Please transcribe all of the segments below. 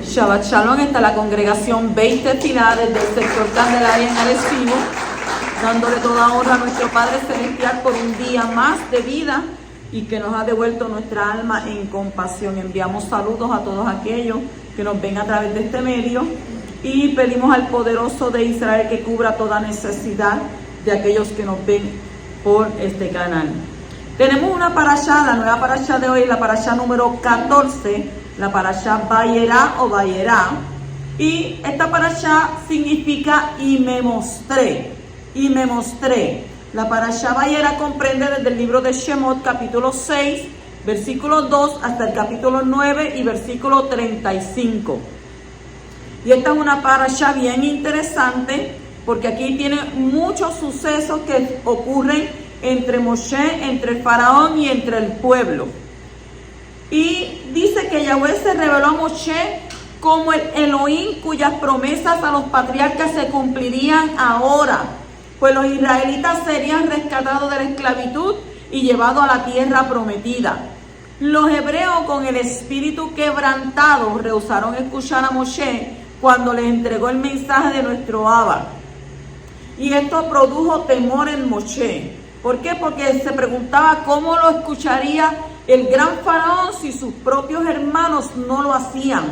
Shabbat Shalom, está la congregación 20 Pilares del sector Candelaria en Arecibo, dándole toda honra a nuestro Padre Celestial por un día más de vida y que nos ha devuelto nuestra alma en compasión. Enviamos saludos a todos aquellos que nos ven a través de este medio y pedimos al poderoso de Israel que cubra toda necesidad de aquellos que nos ven por este canal. Tenemos una parashá, la nueva parashá de hoy, la parashá número 14, la parashá Vayera o Vayera, y esta parashá significa y me mostré. La parashá Vayera comprende desde el libro de Shemot, capítulo 6, versículo 2, hasta el capítulo 9 y versículo 35. Y esta es una parashá bien interesante, porque aquí tiene muchos sucesos que ocurren entre Moshe, entre el faraón y entre el pueblo. Y dice que Yahweh se reveló a Moshe como el Elohim cuyas promesas a los patriarcas se cumplirían ahora, pues los israelitas serían rescatados de la esclavitud y llevados a la tierra prometida. Los hebreos, con el espíritu quebrantado, rehusaron escuchar a Moshe cuando les entregó el mensaje de nuestro Abba. Y esto produjo temor en Moshe. ¿Por qué? Porque se preguntaba cómo lo escucharía el gran faraón si sus propios hermanos no lo hacían,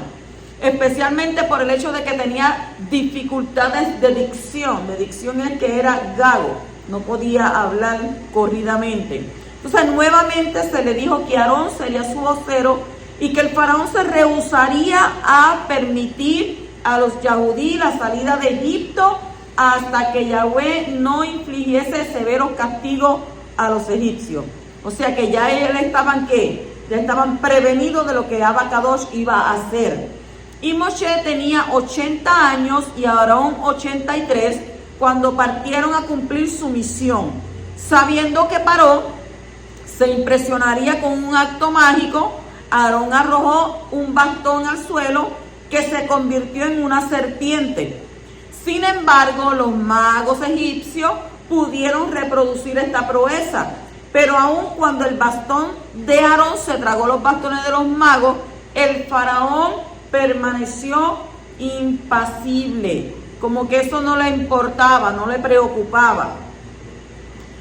especialmente por el hecho de que tenía dificultades de dicción. De dicción es que era gago, no podía hablar corridamente. Entonces nuevamente se le dijo que Aarón sería su vocero y que el faraón se rehusaría a permitir a los yahudí la salida de Egipto hasta que Yahweh no infligiese severos castigos a los egipcios. O sea que ya ellos estaban ya estaban prevenidos de lo que Abacadosh iba a hacer. Y Moshe tenía 80 años y Aarón 83 cuando partieron a cumplir su misión, sabiendo que Paró se impresionaría con un acto mágico. Aarón arrojó un bastón al suelo que se convirtió en una serpiente. Sin embargo, los magos egipcios pudieron reproducir esta proeza. Pero aun cuando el bastón de Aarón se tragó los bastones de los magos, el faraón permaneció impasible, como que eso no le importaba, no le preocupaba.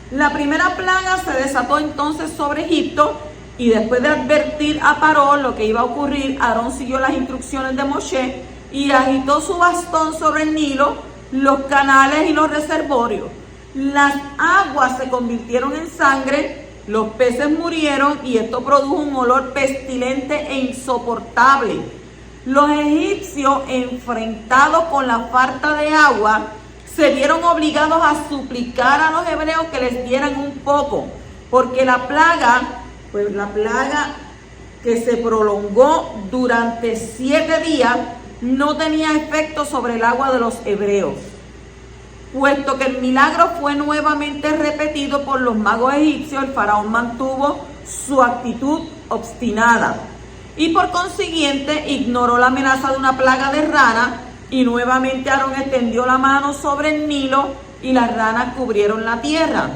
La primera plaga se desató entonces sobre Egipto y después de advertir a Paró lo que iba a ocurrir, Aarón siguió las instrucciones de Moshe y agitó su bastón sobre el Nilo, los canales y los reservorios. Las aguas se convirtieron en sangre, los peces murieron y esto produjo un olor pestilente e insoportable. Los egipcios, enfrentados con la falta de agua, se vieron obligados a suplicar a los hebreos que les dieran un poco, porque la plaga que se prolongó durante 7 días no tenía efecto sobre el agua de los hebreos. Puesto que el milagro fue nuevamente repetido por los magos egipcios, el faraón mantuvo su actitud obstinada y por consiguiente ignoró la amenaza de una plaga de ranas y nuevamente Aarón extendió la mano sobre el Nilo y las ranas cubrieron la tierra.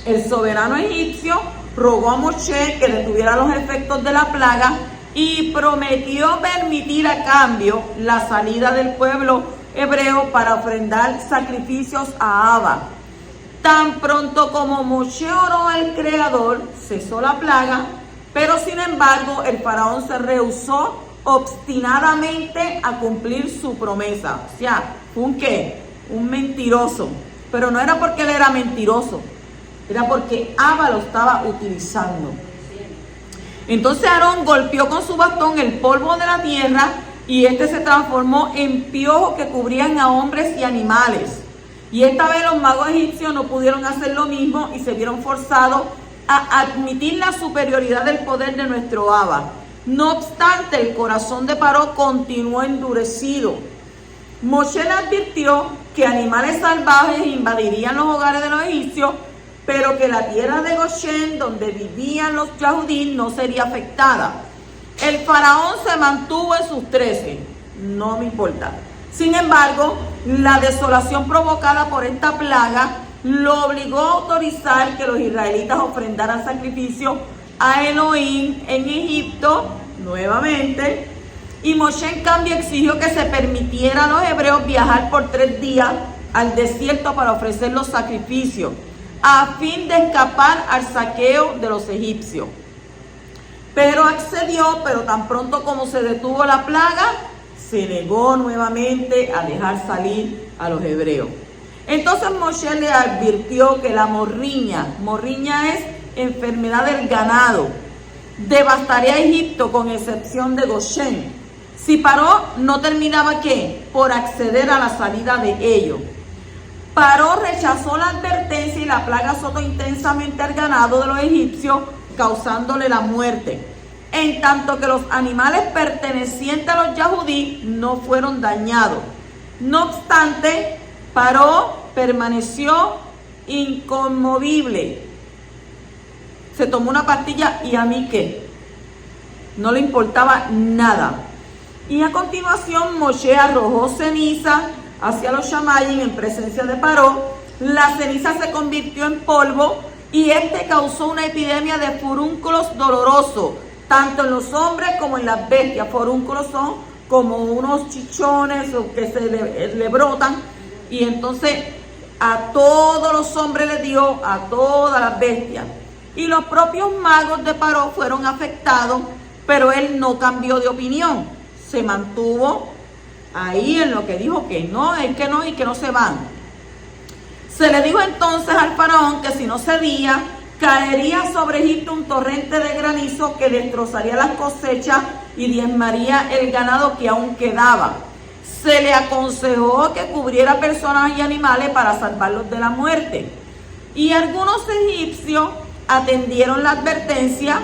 El soberano egipcio rogó a Moshe que detuviera los efectos de la plaga y prometió permitir a cambio la salida del pueblo hebreo para ofrendar sacrificios a Abba. Tan pronto como Moshe oró al Creador, cesó la plaga, pero sin embargo el faraón se rehusó obstinadamente a cumplir su promesa. O sea, ¿un qué? Un mentiroso. Pero no era porque él era mentiroso, era porque Abba lo estaba utilizando. Entonces Aarón golpeó con su bastón el polvo de la tierra y este se transformó en piojos que cubrían a hombres y animales. Y esta vez los magos egipcios no pudieron hacer lo mismo y se vieron forzados a admitir la superioridad del poder de nuestro Abba. No obstante, el corazón de Paró continuó endurecido. Moshe le advirtió que animales salvajes invadirían los hogares de los egipcios, pero que la tierra de Goshen, donde vivían los yahudí, no sería afectada. El faraón se mantuvo en sus 13, no me importa. Sin embargo, la desolación provocada por esta plaga lo obligó a autorizar que los israelitas ofrendaran sacrificio a Elohim en Egipto nuevamente. Y Moshe en cambio exigió que se permitiera a los hebreos viajar por 3 días al desierto para ofrecer los sacrificios, a fin de escapar al saqueo de los egipcios. Pero accedió, pero tan pronto como se detuvo la plaga, se negó nuevamente a dejar salir a los hebreos. Entonces Moshe le advirtió que la morriña es enfermedad del ganado, devastaría a Egipto con excepción de Goshen. Si Paró no terminaba ¿qué? Por acceder a la salida de ellos. Paró rechazó la advertencia y la plaga azotó intensamente al ganado de los egipcios, causándole la muerte. En tanto que los animales pertenecientes a los yahudí no fueron dañados. No obstante, Paró permaneció inconmovible. Se tomó una pastilla y a mí ¿qué? No le importaba nada. Y a continuación Moshe arrojó ceniza hacia los Shamayim en presencia de Paró. La ceniza se convirtió en polvo y este causó una epidemia de furúnculos dolorosos, tanto en los hombres como en las bestias. Furúnculos son como unos chichones que se le brotan, y entonces a todos los hombres le dio, a todas las bestias. Y los propios magos de Paró fueron afectados, pero él no cambió de opinión. Se mantuvo ahí en lo que dijo, que no, es que no y que no se van. Se le dijo entonces al faraón que si no cedía, caería sobre Egipto un torrente de granizo que destrozaría las cosechas y diezmaría el ganado que aún quedaba. Se le aconsejó que cubriera personas y animales para salvarlos de la muerte. Y algunos egipcios atendieron la advertencia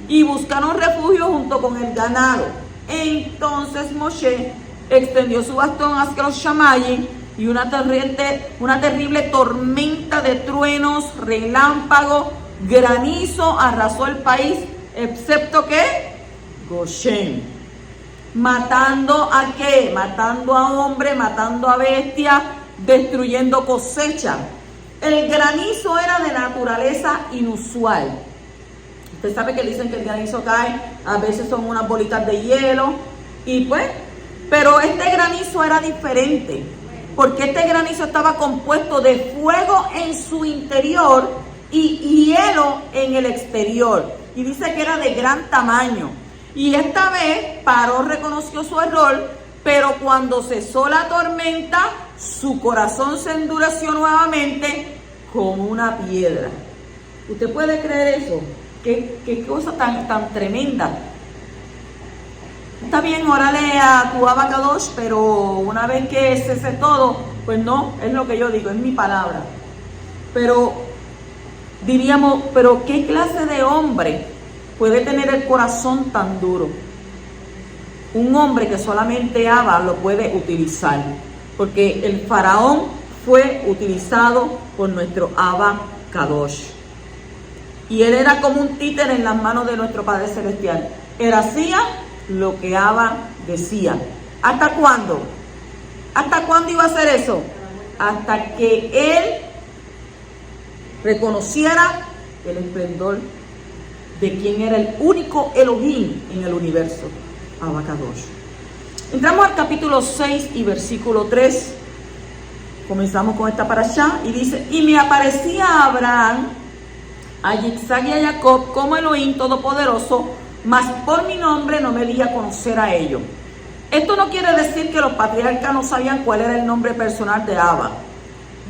y buscaron refugio junto con el ganado. Entonces Moshe extendió su bastón hacia los Shamayim y una terrible tormenta de truenos, relámpagos, granizo arrasó el país, excepto que Goshen. ¿Matando a qué? Matando a hombres, matando a bestias, destruyendo cosechas. El granizo era de naturaleza inusual. Usted sabe que dicen que el granizo cae, a veces son unas bolitas de hielo, y pues, pero este granizo era diferente, porque este granizo estaba compuesto de fuego en su interior y hielo en el exterior, y dice que era de gran tamaño. Y esta vez Paró reconoció su error, pero cuando cesó la tormenta, su corazón se endureció nuevamente como una piedra. ¿Usted puede creer eso? ¿Qué cosa tan tremenda? Está bien, órale a tu Abacadosh, pero una vez que cese todo, pues no, es lo que yo digo, es mi palabra. Pero diríamos, pero ¿qué clase de hombre puede tener el corazón tan duro? Un hombre que solamente Abba lo puede utilizar, porque el faraón fue utilizado por nuestro Abacadosh. Y él era como un títere en las manos de nuestro Padre Celestial. Él hacía lo que Abba decía. ¿Hasta cuándo? ¿Hasta cuándo iba a hacer eso? Hasta que él reconociera el esplendor de quien era el único Elohim en el universo, Abacadosh. Entramos al capítulo 6 y versículo 3. Comenzamos con esta parashá y dice: y me aparecía a Abraham, a Yitzhak y a Jacob como Elohim Todopoderoso, mas por mi nombre no me di a conocer a ellos. Esto no quiere decir que los patriarcas no sabían cuál era el nombre personal de Abba.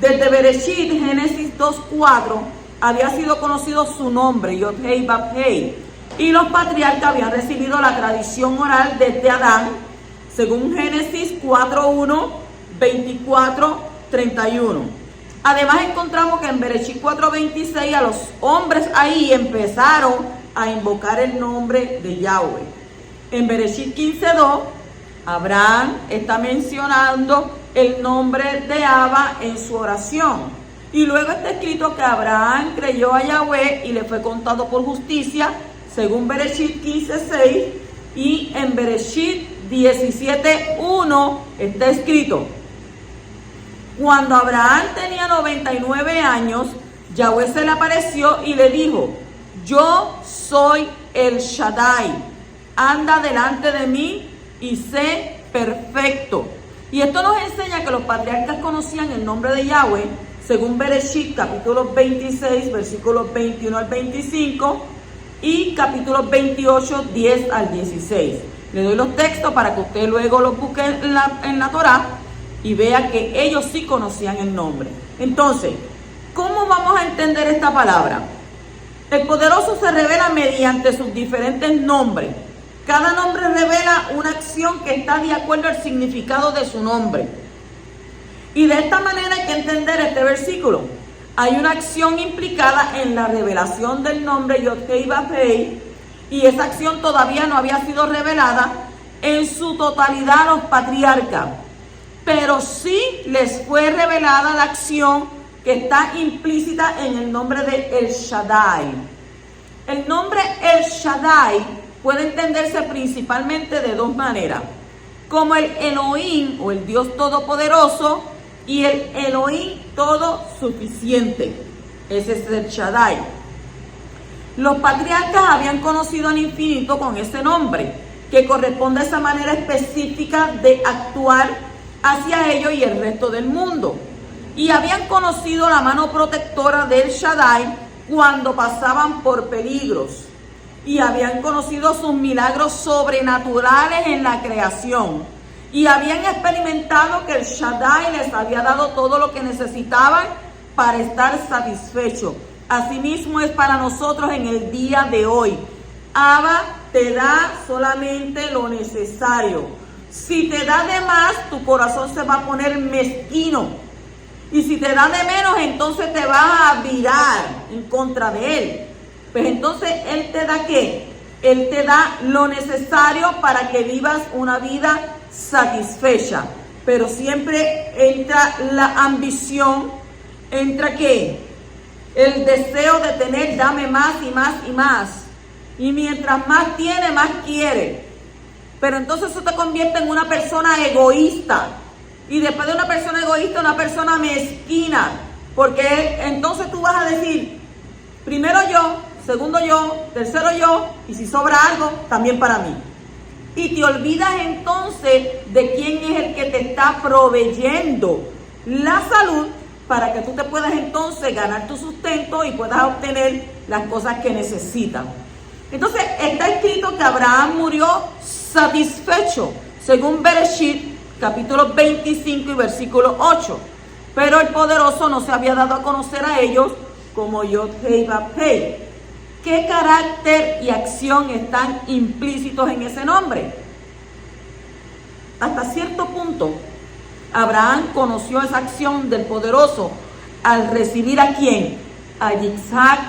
Desde Bereshit, Génesis 2:4, había sido conocido su nombre, Yod-Hei Vav-Hei, y los patriarcas habían recibido la tradición oral desde Adán, según Génesis 4:1, 24, 31. Además encontramos que en Bereshit 4:26 a los hombres ahí empezaron a invocar el nombre de Yahweh. En Bereshit 15:2, Abraham está mencionando el nombre de Abba en su oración. Y luego está escrito que Abraham creyó a Yahweh y le fue contado por justicia, según Bereshit 15:6. Y en Bereshit 17:1 está escrito: Cuando Abraham tenía 99 años, Yahweh se le apareció y le dijo: yo soy el Shaddai, anda delante de mí y sé perfecto. Y esto nos enseña que los patriarcas conocían el nombre de Yahweh, según Bereshit, capítulo 26, versículos 21 al 25, y capítulo 28, 10 al 16. Le doy los textos para que usted luego los busque en la Torá y vea que ellos sí conocían el nombre. Entonces, ¿cómo vamos a entender esta palabra? El poderoso se revela mediante sus diferentes nombres. Cada nombre revela una acción que está de acuerdo al significado de su nombre. Y de esta manera hay que entender este versículo. Hay una acción implicada en la revelación del nombre Yod-Heh-Vav-Heh, y esa acción todavía no había sido revelada en su totalidad a los patriarcas. Pero sí les fue revelada la acción que está implícita en el nombre de El Shaddai. El nombre El Shaddai puede entenderse principalmente de dos maneras: como el Elohim, o el Dios Todopoderoso, y el Elohim todo suficiente. Ese es el Shaddai. Los patriarcas habían conocido al infinito con ese nombre, que corresponde a esa manera específica de actuar hacia ellos y el resto del mundo. Y habían conocido la mano protectora del Shaddai cuando pasaban por peligros. Y habían conocido sus milagros sobrenaturales en la creación. Y habían experimentado que el Shaddai les había dado todo lo que necesitaban para estar satisfechos. Asimismo es para nosotros en el día de hoy. Abba te da solamente lo necesario. Si te da de más, tu corazón se va a poner mezquino. Y si te da de menos, entonces te vas a virar en contra de Él. Pues entonces Él te da ¿qué? Él te da lo necesario para que vivas una vida satisfecha. Pero siempre entra la ambición, entra ¿qué? El deseo de tener, dame más y más y más. Y mientras más tiene, más quiere. Pero entonces eso te convierte en una persona egoísta. Y después de una persona egoísta, una persona mezquina. Porque entonces tú vas a decir: primero yo, segundo yo, tercero yo, y si sobra algo, también para mí. Y te olvidas entonces de quién es el que te está proveyendo la salud para que tú te puedas entonces ganar tu sustento y puedas obtener las cosas que necesitas. Entonces está escrito que Abraham murió satisfecho, según Bereshit, capítulo 25 y versículo 8. Pero el poderoso no se había dado a conocer a ellos como Yod-Heh-Vav-Heh. ¿Qué carácter y acción están implícitos en ese nombre? Hasta cierto punto, Abraham conoció esa acción del poderoso al recibir ¿a quién? A Isaac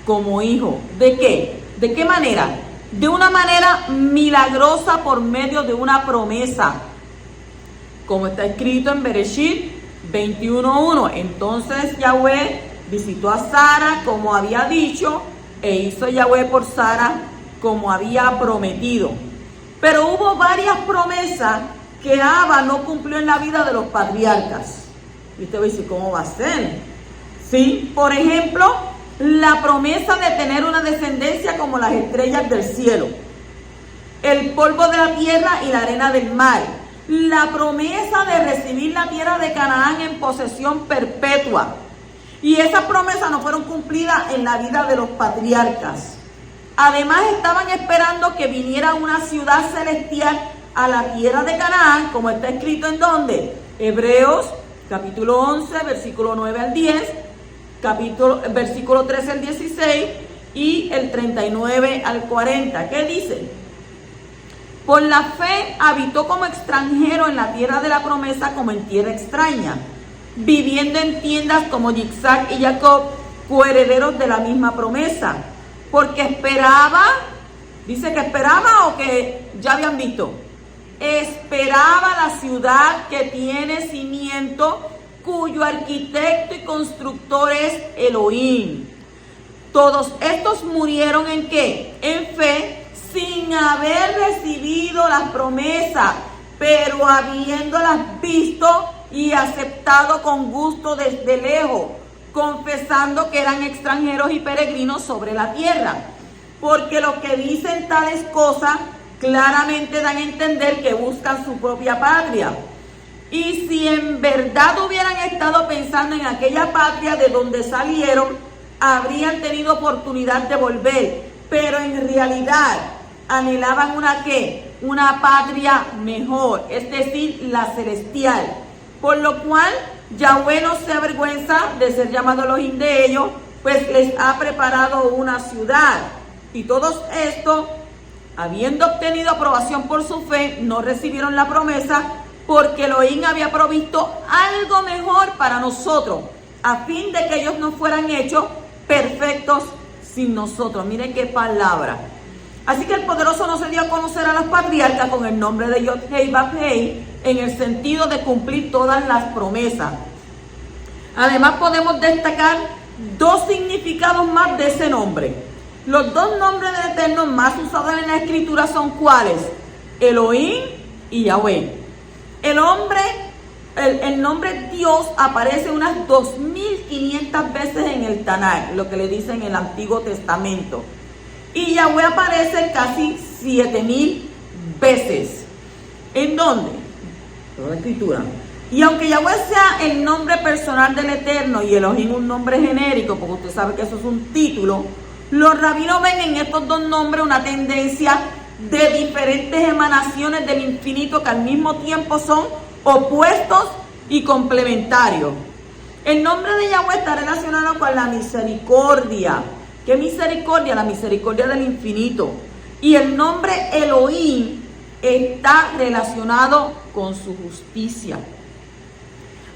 como hijo. ¿De qué? ¿De qué manera? De una manera milagrosa por medio de una promesa. Como está escrito en Bereshit 21:1. Entonces Yahweh visitó a Sara como había dicho, e hizo Yahweh por Sara como había prometido. Pero hubo varias promesas que Abba no cumplió en la vida de los patriarcas. Y usted va a decir, ¿cómo va a ser? Sí, por ejemplo, la promesa de tener una descendencia como las estrellas del cielo, el polvo de la tierra y la arena del mar, la promesa de recibir la tierra de Canaán en posesión perpetua. Y esas promesas no fueron cumplidas en la vida de los patriarcas. Además, estaban esperando que viniera una ciudad celestial a la tierra de Canaán, como está escrito en ¿dónde? Hebreos, capítulo 11, versículo 9 al 10, versículo 13 al 16 y el 39 al 40. ¿Qué dice? Por la fe habitó como extranjero en la tierra de la promesa, como en tierra extraña, viviendo en tiendas como Isaac y Jacob, coherederos de la misma promesa, porque esperaba, dice que esperaba o que ya habían visto, esperaba la ciudad que tiene cimiento, cuyo arquitecto y constructor es Elohim. Todos estos murieron ¿en qué? En fe, sin haber recibido las promesas, pero habiéndolas visto y aceptado con gusto desde lejos, confesando que eran extranjeros y peregrinos sobre la tierra. Porque los que dicen tales cosas claramente dan a entender que buscan su propia patria. Y si en verdad hubieran estado pensando en aquella patria de donde salieron, habrían tenido oportunidad de volver. Pero en realidad anhelaban una patria mejor, es decir, la celestial. Por lo cual Yahweh no se avergüenza de ser llamado Elohim de ellos, pues les ha preparado una ciudad. Y todos estos, habiendo obtenido aprobación por su fe, no recibieron la promesa, porque Elohim había provisto algo mejor para nosotros, a fin de que ellos no fueran hechos perfectos sin nosotros. Miren qué palabra. Así que el poderoso no se dio a conocer a los patriarcas con el nombre de Yod-Hei Vav-Hei, en el sentido de cumplir todas las promesas. Además podemos destacar dos significados más de ese nombre. Los dos nombres del Eterno más usados en la Escritura son ¿cuáles? Elohim y Yahweh. El nombre Dios aparece unas 2500 veces en el Tanakh, lo que le dicen en el Antiguo Testamento. Y Yahweh aparece casi 7000 veces. ¿En dónde? Toda la Escritura. Y aunque Yahweh sea el nombre personal del Eterno y Elohim un nombre genérico, porque usted sabe que eso es un título, los rabinos ven en estos dos nombres una tendencia de diferentes emanaciones del infinito que al mismo tiempo son opuestos y complementarios. El nombre de Yahweh está relacionado con la misericordia. ¿Qué misericordia? La misericordia del infinito. Y el nombre Elohim está relacionado con su justicia.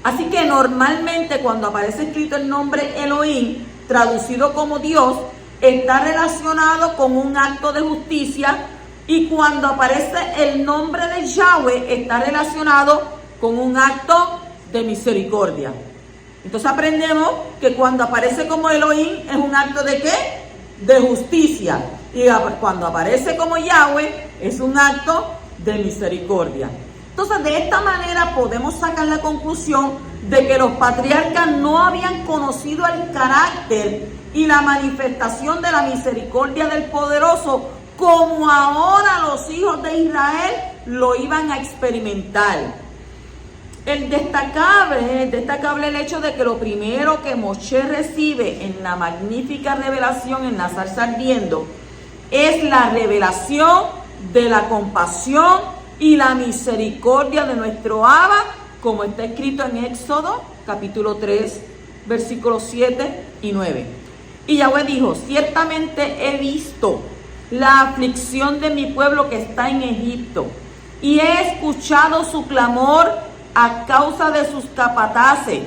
Así que normalmente cuando aparece escrito el nombre Elohim, traducido como Dios, está relacionado con un acto de justicia, y cuando aparece el nombre de Yahweh está relacionado con un acto de misericordia. Entonces aprendemos que cuando aparece como Elohim es un acto de ¿qué? De justicia. Y cuando aparece como Yahweh es un acto de misericordia. Entonces de esta manera podemos sacar la conclusión de que los patriarcas no habían conocido el carácter y la manifestación de la misericordia del poderoso como ahora los hijos de Israel lo iban a experimentar. Es destacable el hecho de que lo primero que Moshe recibe en la magnífica revelación en la zarza ardiendo es la revelación de la compasión y la misericordia de nuestro Abba, como está escrito en Éxodo capítulo 3, versículos 7 y 9. Y Yahweh dijo: ciertamente he visto la aflicción de mi pueblo que está en Egipto, y he escuchado su clamor a causa de sus capataces,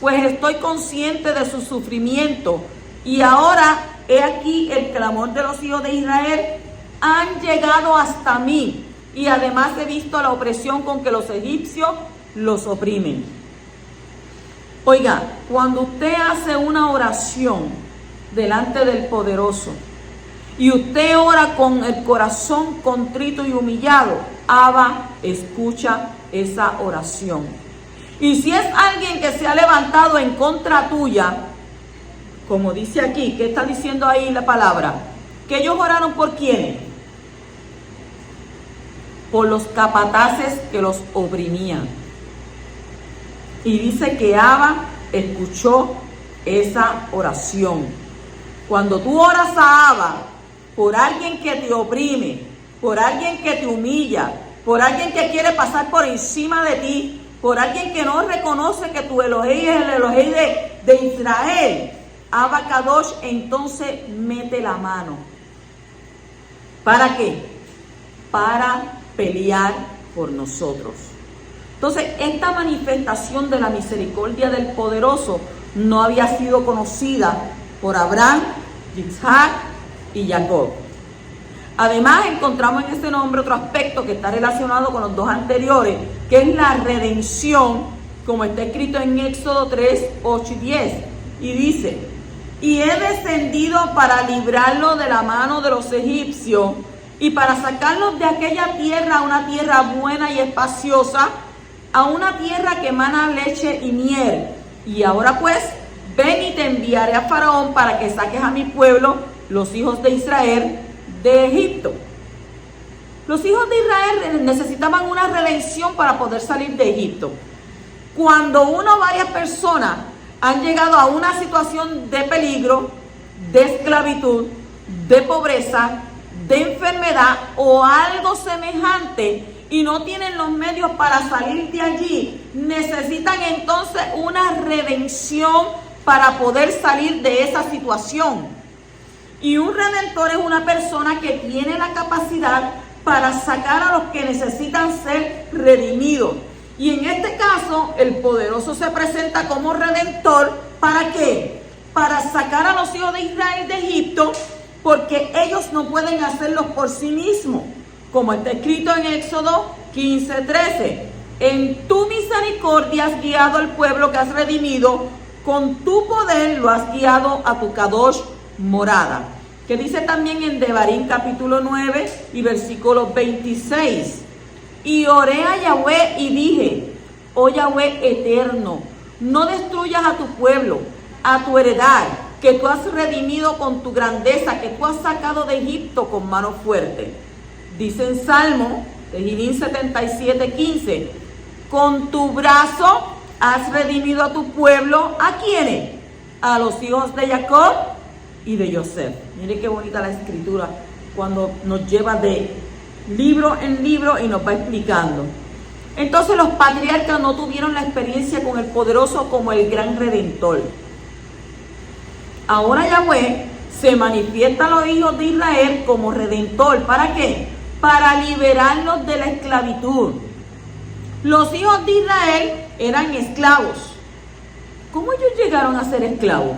pues estoy consciente de su sufrimiento. Y ahora he aquí el clamor de los hijos de Israel han llegado hasta mí, y además he visto la opresión con que los egipcios los oprimen. Oiga, cuando usted hace una oración delante del poderoso y usted ora con el corazón contrito y humillado, Abba escucha esa oración. Y si es alguien que se ha levantado en contra tuya, como dice aquí, ¿qué está diciendo ahí la palabra? Que ellos oraron por ¿quiénes? Por los capataces que los oprimían. Y dice que Abba escuchó esa oración. Cuando tú oras a Abba por alguien que te oprime, por alguien que te humilla, por alguien que quiere pasar por encima de ti, por alguien que no reconoce que tu Elohim es el Elohim de Israel, Abba Kadosh entonces mete la mano. ¿Para qué? Para pelear por nosotros. Entonces, esta manifestación de la misericordia del poderoso no había sido conocida por Abraham, Isaac y Jacob. Además, encontramos en este nombre otro aspecto que está relacionado con los dos anteriores, que es la redención, como está escrito en Éxodo 3, 8 y 10. Y dice: y he descendido para librarlo de la mano de los egipcios y para sacarlos de aquella tierra a una tierra buena y espaciosa, a una tierra que emana leche y miel. Y ahora pues, ven y te enviaré a Faraón para que saques a mi pueblo, los hijos de Israel, de Egipto. Los hijos de Israel necesitaban una redención para poder salir de Egipto. Cuando uno o varias personas han llegado a una situación de peligro, de esclavitud, de pobreza, de enfermedad o algo semejante y no tienen los medios para salir de allí, necesitan entonces una redención para poder salir de esa situación. Y un redentor es una persona que tiene la capacidad para sacar a los que necesitan ser redimidos. Y en este caso, el poderoso se presenta como redentor. ¿Para qué? Para sacar a los hijos de Israel de Egipto, porque ellos no pueden hacerlo por sí mismos. Como está escrito en Éxodo 15:13. En tu misericordia has guiado al pueblo que has redimido, con tu poder lo has guiado a tu Kadosh morada. Que dice también en Devarim capítulo 9 y versículo 26. Y oré a Yahweh y dije, oh Yahweh eterno, no destruyas a tu pueblo, a tu heredad, que tú has redimido con tu grandeza, que tú has sacado de Egipto con mano fuerte. Dice en Salmo, Tehillim 77:15, con tu brazo has redimido a tu pueblo. ¿A quiénes? A los hijos de Jacob y de Joseph. Mire qué bonita la escritura cuando nos lleva de libro en libro y nos va explicando. Entonces los patriarcas no tuvieron la experiencia con el poderoso como el gran redentor. Ahora Yahweh se manifiesta a los hijos de Israel como redentor. ¿Para qué? Para liberarlos de la esclavitud. Los hijos de Israel eran esclavos. ¿Cómo ellos llegaron a ser esclavos?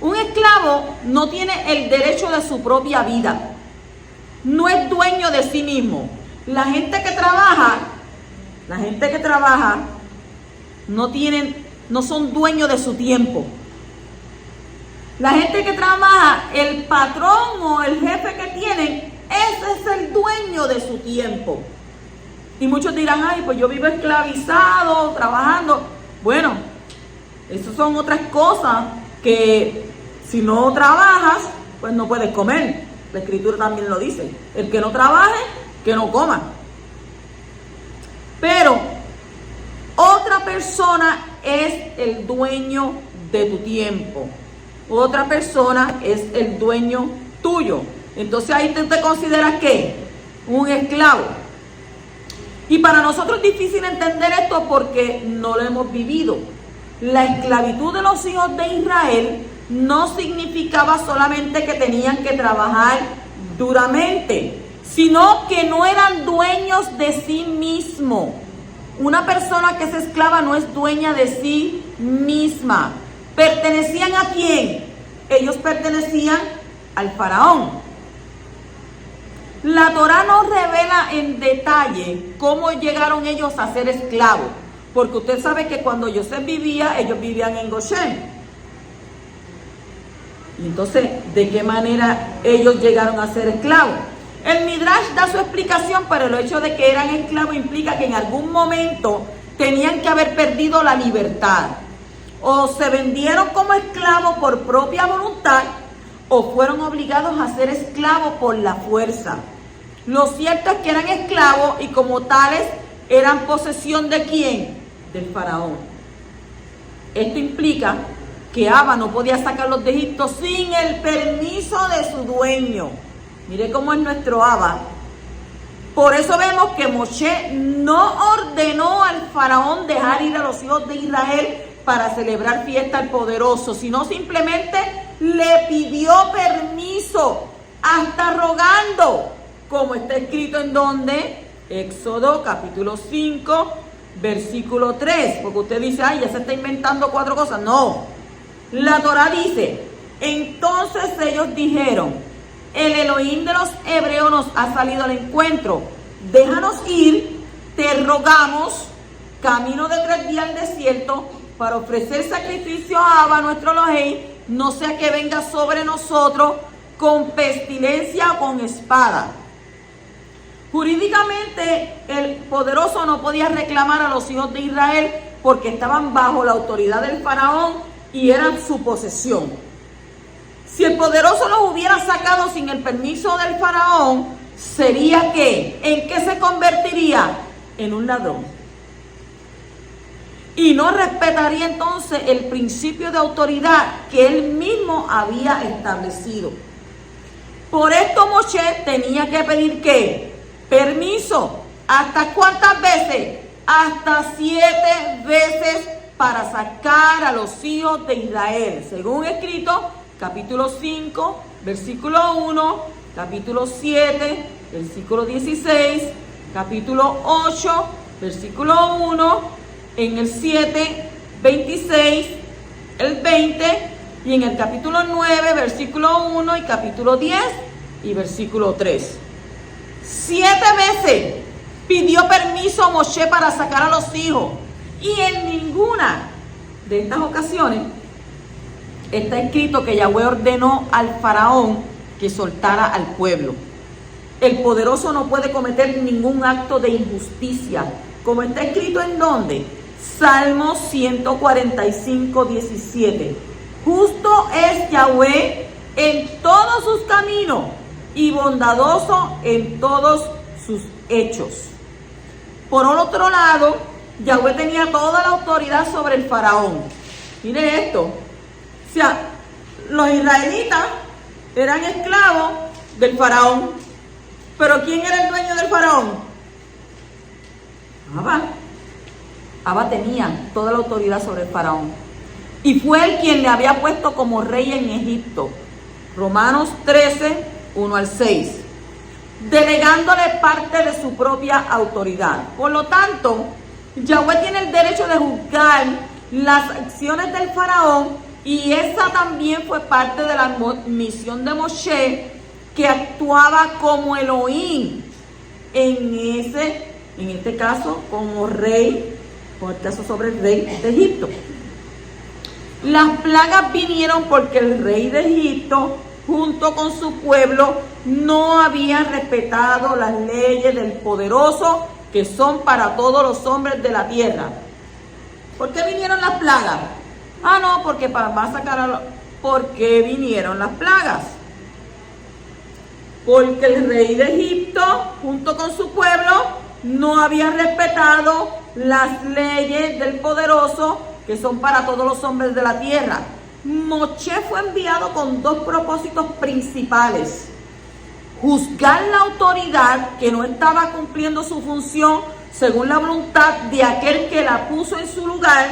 Un esclavo no tiene el derecho de su propia vida. No es dueño de sí mismo. La gente que trabaja no son dueños de su tiempo. La gente que trabaja, el patrón o el jefe que tienen, ese es el dueño de su tiempo. Y muchos dirán, ay, pues yo vivo esclavizado, trabajando. Bueno, esas son otras cosas que si no trabajas, pues no puedes comer. La escritura también lo dice. El que no trabaje, que no coma. Pero otra persona es el dueño de tu tiempo. Otra persona es el dueño tuyo. Entonces ahí te consideras ¿qué? Un esclavo. Y para nosotros es difícil entender esto porque no lo hemos vivido. La esclavitud de los hijos de Israel no significaba solamente que tenían que trabajar duramente, sino que no eran dueños de sí mismo. Una persona que es esclava no es dueña de sí misma. ¿Pertenecían a quién? Ellos pertenecían al faraón. La Torá no revela en detalle cómo llegaron ellos a ser esclavos, porque usted sabe que cuando José vivía, ellos vivían en Goshen. Y entonces, ¿de qué manera ellos llegaron a ser esclavos? El Midrash da su explicación, pero el hecho de que eran esclavos implica que en algún momento tenían que haber perdido la libertad. O se vendieron como esclavos por propia voluntad, o fueron obligados a ser esclavos por la fuerza. Lo cierto es que eran esclavos y como tales eran posesión ¿de quién? Del faraón. Esto implica que Abba no podía sacarlos de Egipto sin el permiso de su dueño. Mire cómo es nuestro Abba. Por eso vemos que Moshe no ordenó al faraón dejar ir a los hijos de Israel para celebrar fiesta al poderoso, sino simplemente le pidió permiso, hasta rogando, como está escrito en donde, Éxodo capítulo 5, versículo 3, porque usted dice, ay, ya se está inventando 4 cosas. No, la Torá dice, entonces ellos dijeron, el Elohim de los hebreos nos ha salido al encuentro, déjanos ir, te rogamos, camino de 3 días al desierto, para ofrecer sacrificio a Abba, nuestro Elohim, no sea que venga sobre nosotros con pestilencia o con espada. Jurídicamente, el poderoso no podía reclamar a los hijos de Israel porque estaban bajo la autoridad del faraón y eran su posesión. Si el poderoso los hubiera sacado sin el permiso del faraón, ¿sería qué? ¿En qué se convertiría? En un ladrón. Y no respetaría entonces el principio de autoridad que él mismo había establecido. Por esto Moshe tenía que pedir ¿qué? Permiso. ¿Hasta cuántas veces? Hasta 7 veces para sacar a los hijos de Israel. Según escrito, capítulo 5, versículo 1, capítulo 7, versículo 16, capítulo 8, versículo 1, en el 7, 26, el 20, y en el capítulo 9, versículo 1, y capítulo 10, y versículo 3. 7 veces pidió permiso Moshe para sacar a los hijos, y en ninguna de estas ocasiones está escrito que Yahweh ordenó al faraón que soltara al pueblo. El poderoso no puede cometer ningún acto de injusticia, como está escrito ¿en dónde? Salmo 145, 17. Justo es Yahweh en todos sus caminos y bondadoso en todos sus hechos. Por otro lado, Yahweh tenía toda la autoridad sobre el faraón. Mire esto. O sea, los israelitas eran esclavos del faraón. Pero ¿quién era el dueño del faraón? Abba. Abba tenía toda la autoridad sobre el faraón. Y fue él quien le había puesto como rey en Egipto. Romanos 13, 1 al 6. Delegándole parte de su propia autoridad. Por lo tanto, Yahweh tiene el derecho de juzgar las acciones del faraón, y esa también fue parte de la misión de Moshe, que actuaba como Elohim en este caso como rey, con el caso sobre el rey de Egipto. Las plagas vinieron porque el rey de Egipto, junto con su pueblo, no habían respetado las leyes del poderoso, que son para todos los hombres de la tierra. ¿Por qué vinieron las plagas? No, porque para sacar a los... ¿Por qué vinieron las plagas? Porque el rey de Egipto, junto con su pueblo, no había respetado las leyes del poderoso, que son para todos los hombres de la tierra. Moshe fue enviado con 2 propósitos principales: juzgar la autoridad que no estaba cumpliendo su función según la voluntad de aquel que la puso en su lugar,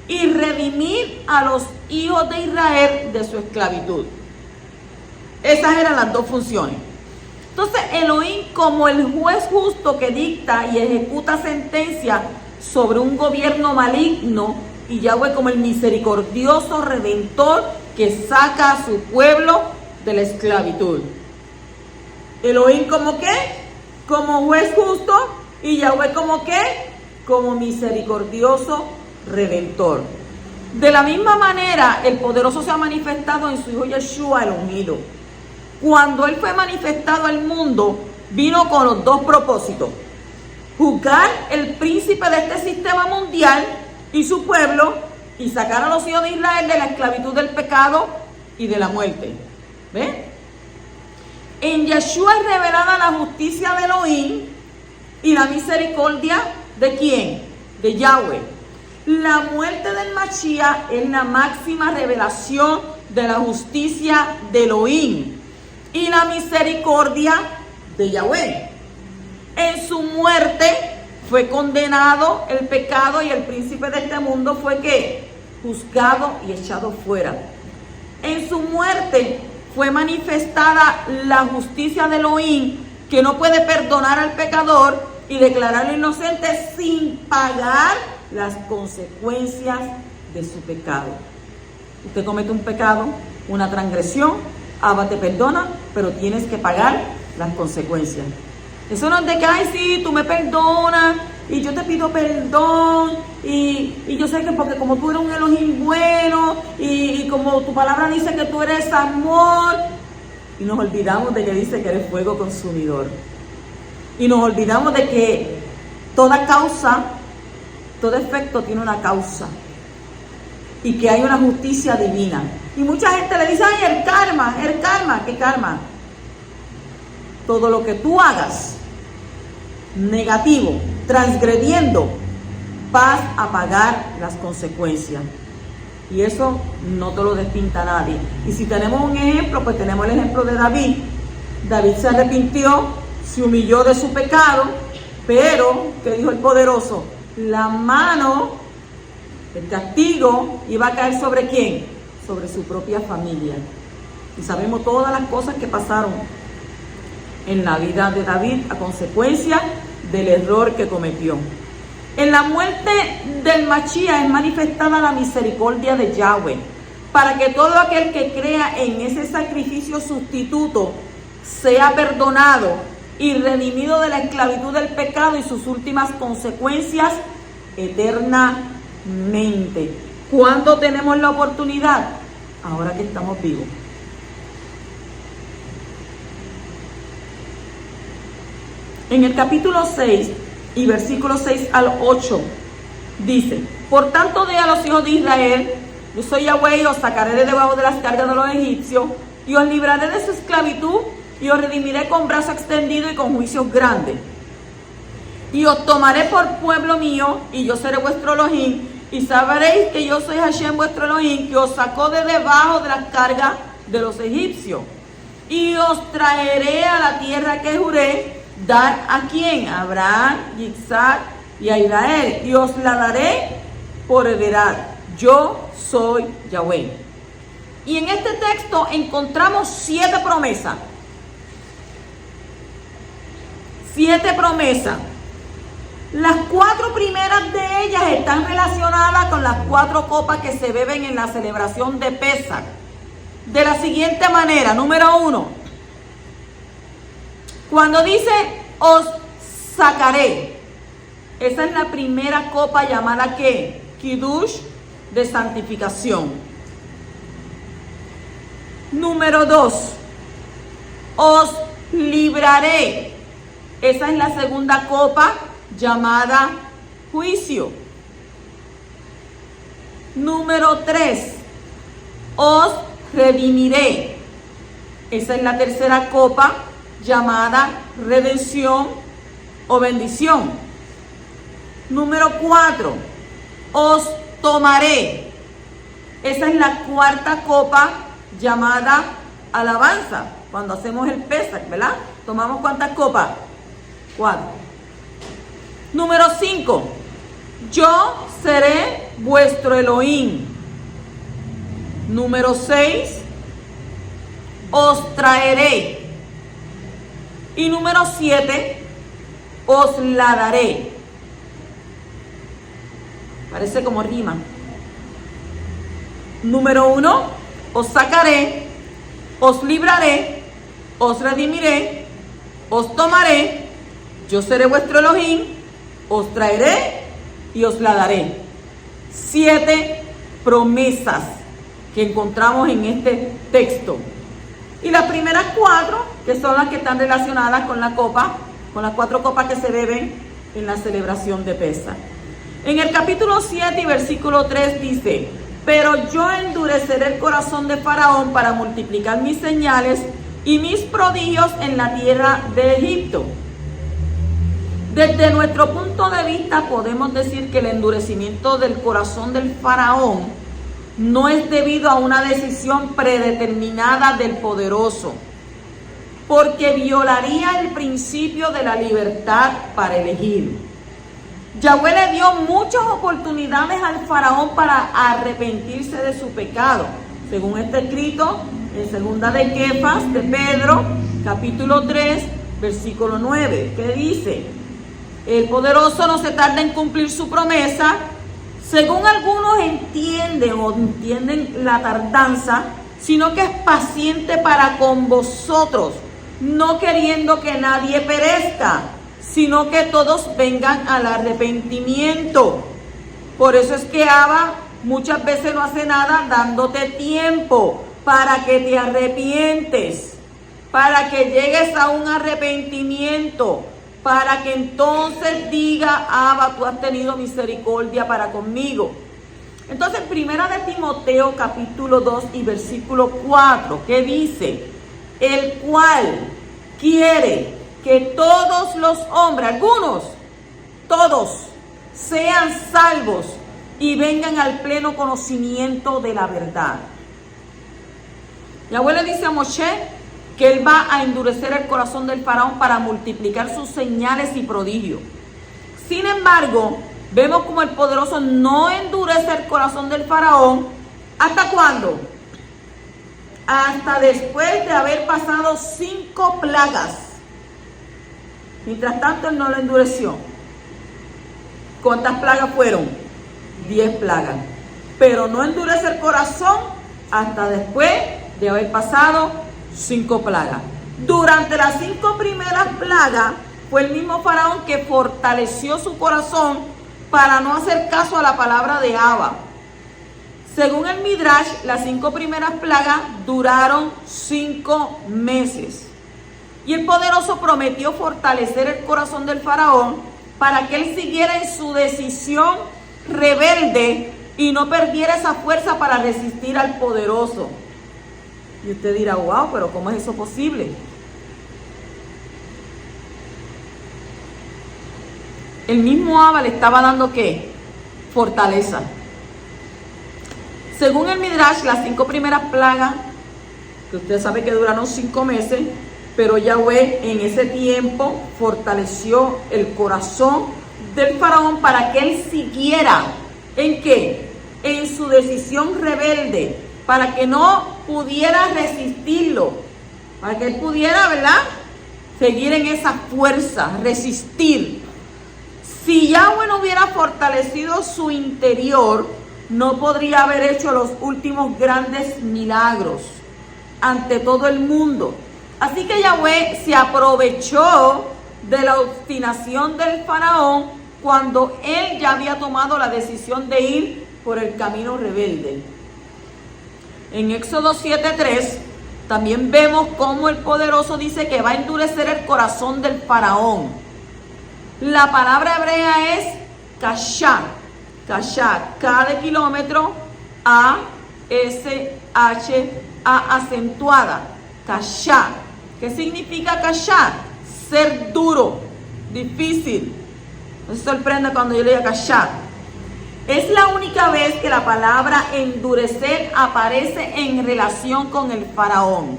y redimir a los hijos de Israel de su esclavitud. Esas eran las 2 funciones. Entonces Elohim, como el juez justo que dicta y ejecuta sentencia sobre un gobierno maligno, y Yahweh como el misericordioso redentor que saca a su pueblo de la esclavitud. Elohim como qué? Como juez justo, y Yahweh como qué? Como misericordioso redentor. De la misma manera, el poderoso se ha manifestado en su hijo Yeshua, el ungido. Cuando él fue manifestado al mundo, vino con los 2 propósitos: juzgar el príncipe de este sistema mundial y su pueblo, y sacar a los hijos de Israel de la esclavitud del pecado y de la muerte. ¿Ven? En Yeshua es revelada la justicia de Elohim y la misericordia ¿de quién? De Yahweh. La muerte del Mashiach es la máxima revelación de la justicia de Elohim y la misericordia de Yahweh. En su muerte fue condenado el pecado, y el príncipe de este mundo fue ¿qué? Juzgado y echado fuera. En su muerte fue manifestada la justicia de Elohim, que no puede perdonar al pecador y declararlo inocente sin pagar las consecuencias de su pecado. Usted comete un pecado, una transgresión, Abba te perdona, pero tienes que pagar las consecuencias. Eso no es de que, ay, sí, tú me perdonas y yo te pido perdón y yo sé que porque como tú eres un Elohim bueno y como tu palabra dice que tú eres amor, y nos olvidamos de que dice que eres fuego consumidor. Y nos olvidamos de que toda causa, todo efecto tiene una causa. Y que hay una justicia divina. Y mucha gente le dice, ay, el karma, ¿qué karma? Todo lo que tú hagas negativo, transgrediendo, vas a pagar las consecuencias. Y eso no te lo despinta nadie. Y si tenemos un ejemplo, pues tenemos el ejemplo de David. David se arrepintió, se humilló de su pecado, pero, ¿qué dijo el poderoso? La mano, el castigo, iba a caer ¿sobre quién? Sobre su propia familia. Y sabemos todas las cosas que pasaron en la vida de David a consecuencia del error que cometió. En la muerte del Mashiach es manifestada la misericordia de Yahweh, para que todo aquel que crea en ese sacrificio sustituto sea perdonado y redimido de la esclavitud del pecado y sus últimas consecuencias eternamente. ¿Cuándo tenemos la oportunidad? Ahora que estamos vivos. En el capítulo 6 y versículos 6 al 8 dice: por tanto di a los hijos de Israel, yo soy Yahweh, y os sacaré de debajo de las cargas de los egipcios, y os libraré de su esclavitud, y os redimiré con brazo extendido y con juicios grandes. Y os tomaré por pueblo mío, y yo seré vuestro Elohim, y sabréis que yo soy Hashem vuestro Elohim, que os sacó de debajo de las cargas de los egipcios. Y os traeré a la tierra que juré dar a quién, a Abraham, Isaac y a Israel, y os la daré por heredad. Yo soy Yahweh. Y en este texto encontramos 7 promesas. 7 promesas. Las 4 primeras de ellas están relacionadas con las 4 copas que se beben en la celebración de Pesach. De la siguiente manera: número 1, cuando dice os sacaré, esa es la primera copa llamada ¿qué? Kiddush, de santificación. Número 2, os libraré, esa es la segunda copa llamada juicio. Número 3, os redimiré, esa es la tercera copa llamada redención o bendición. Número 4, os tomaré, esa es la cuarta copa llamada alabanza. Cuando hacemos el Pesach, ¿verdad? ¿Tomamos cuántas copas? 4. Número 5, yo seré vuestro Elohim. Número 6, os traeré. Y número 7, os la daré. Parece como rima. Número 1, os sacaré, os libraré, os redimiré, os tomaré, yo seré vuestro Elohim, os traeré y os la daré. 7 promesas que encontramos en este texto. Y las primeras 4, que son las que están relacionadas con la copa, con las 4 copas que se beben en la celebración de Pesach. En el capítulo 7 y versículo 3 dice: pero yo endureceré el corazón de Faraón para multiplicar mis señales y mis prodigios en la tierra de Egipto. Desde nuestro punto de vista podemos decir que el endurecimiento del corazón del Faraón no es debido a una decisión predeterminada del poderoso, porque violaría el principio de la libertad para elegir. Yahweh le dio muchas oportunidades al Faraón para arrepentirse de su pecado, según está escrito en segunda de Kefas de Pedro, capítulo 3, versículo 9, que dice: el poderoso no se tarda en cumplir su promesa. Según algunos entienden la tardanza, sino que es paciente para con vosotros, no queriendo que nadie perezca, sino que todos vengan al arrepentimiento. Por eso es que Abba muchas veces no hace nada dándote tiempo para que te arrepientes, para que llegues a un arrepentimiento, para que entonces diga, Abba, tú has tenido misericordia para conmigo. Entonces, primera de Timoteo, capítulo 2 y versículo 4, ¿qué dice? El cual quiere que todos los hombres, algunos, todos, sean salvos y vengan al pleno conocimiento de la verdad. Yahweh le dice a Moshe que él va a endurecer el corazón del faraón para multiplicar sus señales y prodigios. Sin embargo, vemos como el poderoso no endurece el corazón del faraón. ¿Hasta cuándo? Hasta después de haber pasado 5 plagas. Mientras tanto, él no lo endureció. ¿Cuántas plagas fueron? 10 plagas. Pero no endurece el corazón hasta después de haber pasado 5 plagas. Durante las 5 primeras plagas, fue el mismo faraón que fortaleció su corazón para no hacer caso a la palabra de Abba. Según el Midrash, las 5 primeras plagas duraron 5 meses. Y el poderoso prometió fortalecer el corazón del faraón para que él siguiera en su decisión rebelde y no perdiera esa fuerza para resistir al poderoso. Y usted dirá, wow, pero ¿cómo es eso posible? El mismo Abba le estaba dando ¿qué? Fortaleza. Según el Midrash, las 5 primeras plagas, que usted sabe que duraron 5 meses, pero Yahweh en ese tiempo fortaleció el corazón del faraón para que él siguiera, ¿en qué? En su decisión rebelde, para que no pudiera resistirlo, para que él pudiera, ¿verdad?, seguir en esa fuerza, resistir. Si Yahweh no hubiera fortalecido su interior, no podría haber hecho los últimos grandes milagros ante todo el mundo. Así que Yahweh se aprovechó de la obstinación del faraón cuando él ya había tomado la decisión de ir por el camino rebelde. En Éxodo 7:3 también vemos cómo el poderoso dice que va a endurecer el corazón del faraón. La palabra hebrea es kashá, K de kilómetro, A, S, H, A acentuada, kashá. ¿Qué significa kashá? Ser duro, difícil. No se sorprende cuando yo le diga kashá. Es la única vez que la palabra endurecer aparece en relación con el faraón.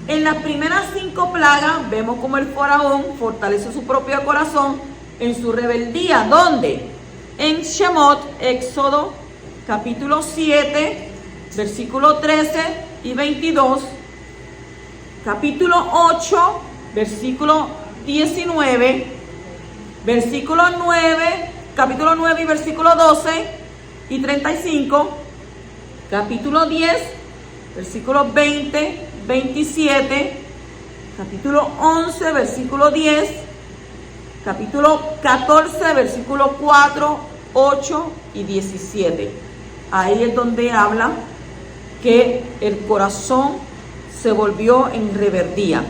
En las primeras 5 plagas vemos cómo el faraón fortalece su propio corazón en su rebeldía. ¿Dónde? En Shemot, Éxodo, capítulo 7, versículo 13 y 22. Capítulo 8, versículo 19. Versículo 9, capítulo 9 y versículo 12 y 35. Capítulo 10, versículos 20, 27. Capítulo 11, versículo 10. Capítulo 14, versículo 4, 8 y 17. Ahí es donde habla que el corazón se volvió en rebeldía.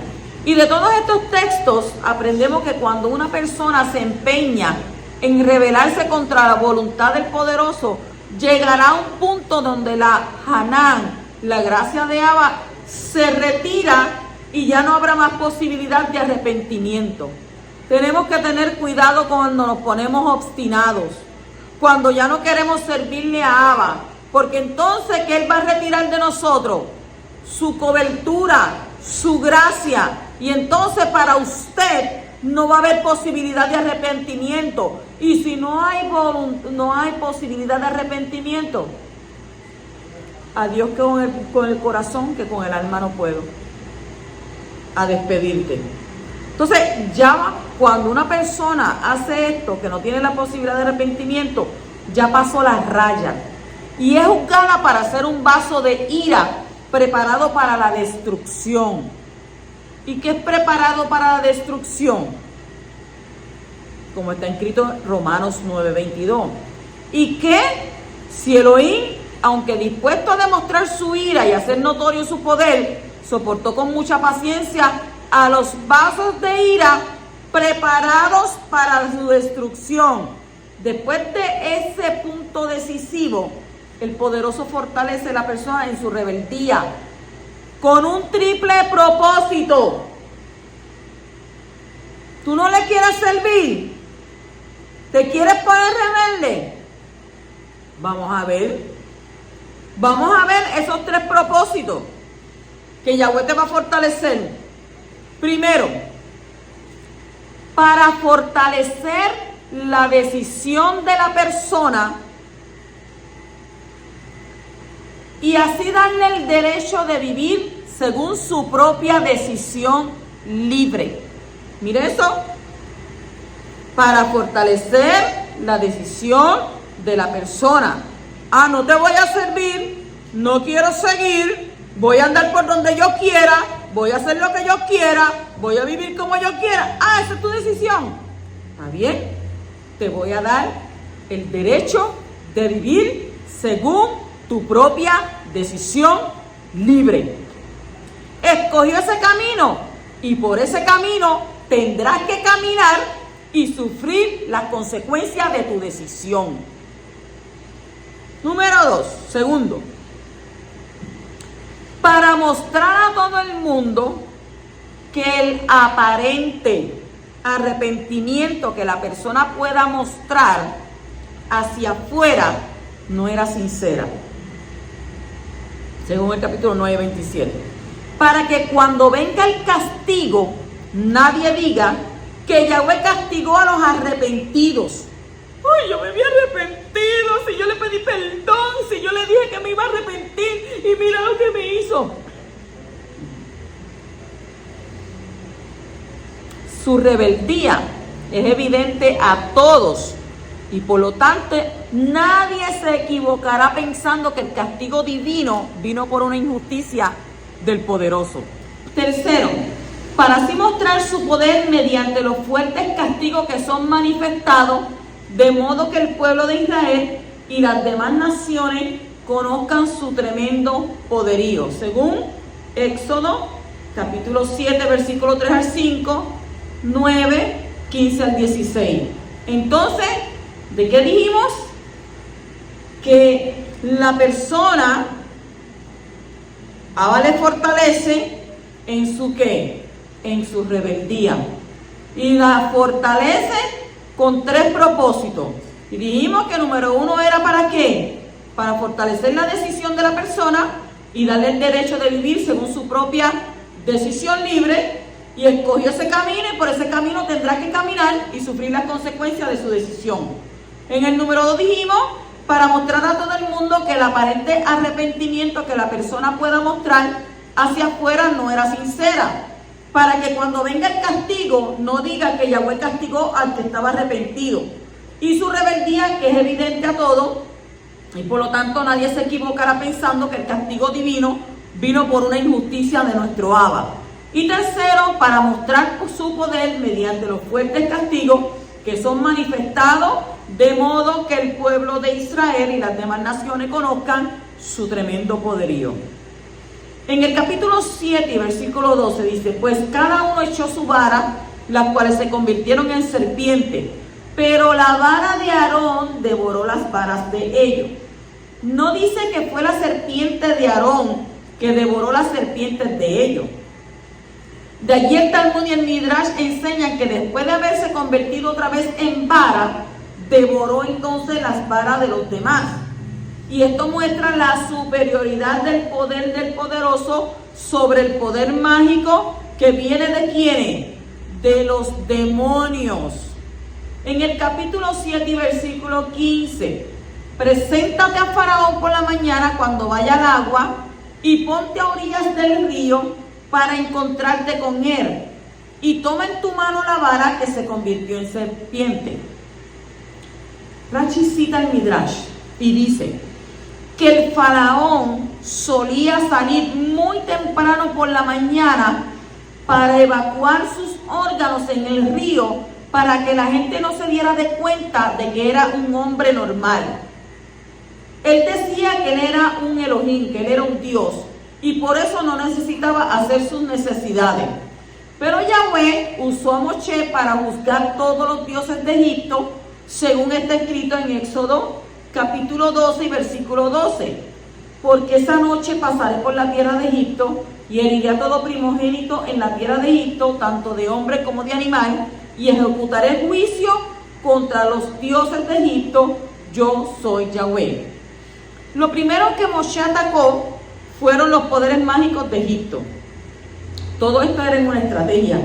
Y de todos estos textos aprendemos que cuando una persona se empeña en rebelarse contra la voluntad del poderoso, llegará a un punto donde la Hanán, la gracia de Abba, se retira y ya no habrá más posibilidad de arrepentimiento. Tenemos que tener cuidado cuando nos ponemos obstinados, cuando ya no queremos servirle a Abba, porque entonces que Él va a retirar de nosotros su cobertura, su gracia, y entonces para usted no va a haber posibilidad de arrepentimiento. Y si no hay posibilidad de arrepentimiento, adiós con el corazón, que con el alma no puedo. A despedirte. Entonces, ya cuando una persona hace esto, que no tiene la posibilidad de arrepentimiento, ya pasó la raya. Y es juzgada para ser un vaso de ira preparado para la destrucción. ¿Y qué es preparado para la destrucción? Como está escrito en Romanos 9:22. ¿Y qué? Si Elohim, aunque dispuesto a demostrar su ira y hacer notorio su poder, soportó con mucha paciencia a los vasos de ira preparados para su destrucción. Después de ese punto decisivo, el poderoso fortalece a la persona en su rebeldía con un triple propósito. ¿Tú no le quieres servir? ¿Te quieres poner rebelde? Vamos a ver esos tres propósitos que Yahweh te va a fortalecer. Primero, para fortalecer la decisión de la persona y así darle el derecho de vivir según su propia decisión libre. Mire eso. Para fortalecer la decisión de la persona. No te voy a servir, no quiero seguir, voy a andar por donde yo quiera, voy a hacer lo que yo quiera, voy a vivir como yo quiera. Esa es tu decisión. ¿Está bien? Te voy a dar el derecho de vivir según tu propia decisión libre. Escogió ese camino y por ese camino tendrás que caminar y sufrir las consecuencias de tu decisión. Número 2, segundo, para mostrar a todo el mundo que el aparente arrepentimiento que la persona pueda mostrar hacia afuera no era sincera. Según el capítulo 9:27. Para que cuando venga el castigo, nadie diga que Yahweh castigó a los arrepentidos. Ay, yo me había arrepentido, si yo le pedí perdón, si yo le dije que me iba a arrepentir y mira lo que me hizo. Su rebeldía es evidente a todos y por lo tanto nadie se equivocará pensando que el castigo divino vino por una injusticia del poderoso. Tercero, para así mostrar su poder mediante los fuertes castigos que son manifestados, de modo que el pueblo de Israel y las demás naciones conozcan su tremendo poderío. Según Éxodo, capítulo 7, versículo 3 al 5, 9, 15 al 16. Entonces, ¿de qué dijimos? Que la persona ahora le fortalece en su ¿qué? En su rebeldía. Y la fortalece con tres propósitos. Y dijimos que número 1 era ¿para qué? Para fortalecer la decisión de la persona y darle el derecho de vivir según su propia decisión libre. Y escogió ese camino y por ese camino tendrá que caminar y sufrir las consecuencias de su decisión. En el número 2 dijimos, para mostrar a todo el mundo que el aparente arrepentimiento que la persona pueda mostrar hacia afuera no era sincera. Para que cuando venga el castigo no diga que Yahweh castigó al que estaba arrepentido. Y su rebeldía, que es evidente a todos, y por lo tanto nadie se equivocará pensando que el castigo divino vino por una injusticia de nuestro Abba. Y tercero, para mostrar su poder mediante los fuertes castigos que son manifestados, de modo que el pueblo de Israel y las demás naciones conozcan su tremendo poderío. En el capítulo 7 y versículo 12 dice, pues cada uno echó su vara, las cuales se convirtieron en serpientes, pero la vara de Aarón devoró las varas de ellos. No dice que fue la serpiente de Aarón que devoró las serpientes de ellos. De allí el Talmud y el Midrash enseñan que después de haberse convertido otra vez en vara, devoró entonces las varas de los demás. Y esto muestra la superioridad del poder del poderoso sobre el poder mágico que viene de ¿quiénes? De los demonios. En el capítulo 7 y versículo 15, preséntate a Faraón por la mañana cuando vaya al agua y ponte a orillas del río para encontrarte con él. Y toma en tu mano la vara que se convirtió en serpiente. Rashi cita el Midrash y dice que el faraón solía salir muy temprano por la mañana para evacuar sus órganos en el río para que la gente no se diera de cuenta de que era un hombre normal. Él decía que él era un Elohim, que él era un Dios y por eso no necesitaba hacer sus necesidades. Pero Yahweh usó a Moshe para juzgar todos los dioses de Egipto, según está escrito en Éxodo capítulo 12 y versículo 12. Porque esa noche pasaré por la tierra de Egipto y heriré a todo primogénito en la tierra de Egipto, tanto de hombre como de animal, y ejecutaré juicio contra los dioses de Egipto. Yo soy Yahweh. Lo primero que Moshe atacó fueron los poderes mágicos de Egipto. Todo esto era en una estrategia.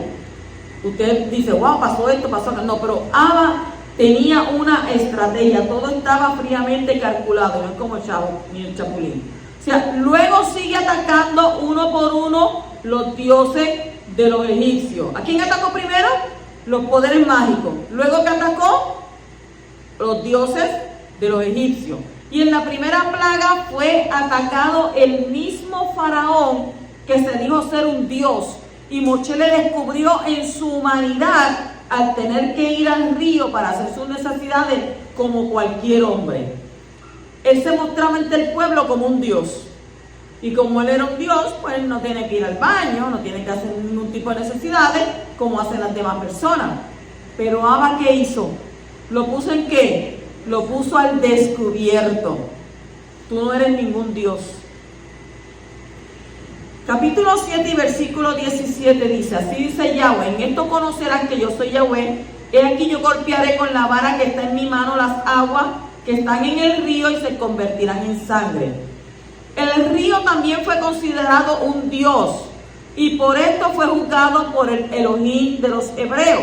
Usted dice, wow, pasó esto, pasó aquello. No, pero Abba tenía una estrategia. Todo estaba fríamente calculado, no es como el chavo ni el chapulín. O sea, luego sigue atacando uno por uno los dioses de los egipcios. ¿A quién atacó primero? Los poderes mágicos. Luego que atacó los dioses de los egipcios. Y en la primera plaga fue atacado el mismo faraón que se dijo ser un dios, y Moshe le descubrió en su humanidad al tener que ir al río para hacer sus necesidades como cualquier hombre. Él se mostraba ante el pueblo como un dios, y como él era un dios, pues no tiene que ir al baño, no tiene que hacer ningún tipo de necesidades como hacen las demás personas. Pero Abba, ¿qué hizo? ¿Lo puso en qué? Lo puso al descubierto. Tú no eres ningún dios. Capítulo 7 y versículo 17 dice, así dice Yahweh, en esto conocerán que yo soy Yahweh, he aquí yo golpearé con la vara que está en mi mano las aguas que están en el río y se convertirán en sangre. El río también fue considerado un dios y por esto fue juzgado por el Elohim de los hebreos.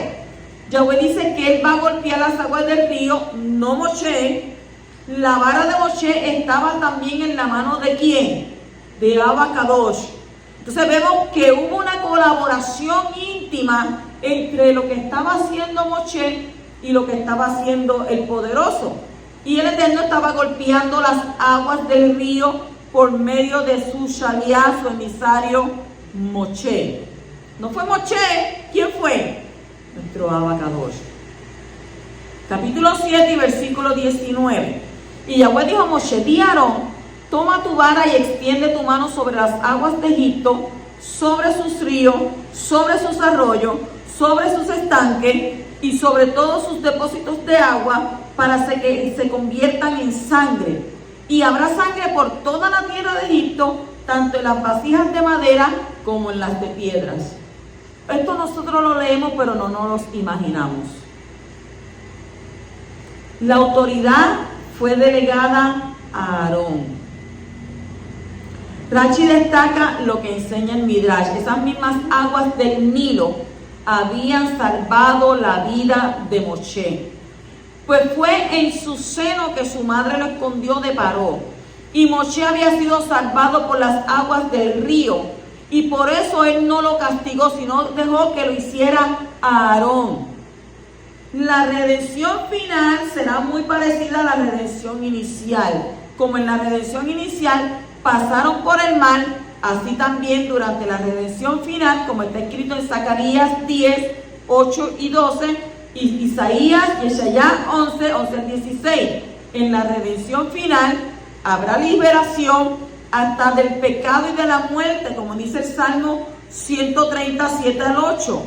Yahweh dice que él va a golpear las aguas del río, no Moshe. La vara de Moshe estaba también en la mano de ¿quién? De Abba Kadosh. Entonces vemos que hubo una colaboración íntima entre lo que estaba haciendo Moshe y lo que estaba haciendo el poderoso. Y el Eterno estaba golpeando las aguas del río por medio de su shaliach, su emisario Moshe. ¿No fue Moshe? ¿Quién fue? Nuestro Abba Kadosh. Capítulo 7 y versículo 19. Y Yahweh dijo a Moshe, di a Aarón, toma tu vara y extiende tu mano sobre las aguas de Egipto, sobre sus ríos, sobre sus arroyos, sobre sus estanques y sobre todos sus depósitos de agua, para que se conviertan en sangre. Y habrá sangre por toda la tierra de Egipto, tanto en las vasijas de madera como en las de piedras. Esto nosotros lo leemos, pero no nos lo imaginamos. La autoridad fue delegada a Aarón. Rashi destaca lo que enseña el Midrash. Esas mismas aguas del Nilo habían salvado la vida de Moshe. Pues fue en su seno que su madre lo escondió de Paró. Y Moshe había sido salvado por las aguas del río. Y por eso él no lo castigó, sino dejó que lo hiciera a Aarón. La redención final será muy parecida a la redención inicial. Como en la redención inicial pasaron por el mar, así también durante la redención final, como está escrito en Zacarías 10, 8 y 12, y Isaías, Yeshayá 11, 11 al 16. En la redención final habrá liberación hasta del pecado y de la muerte, como dice el Salmo 137 al 8.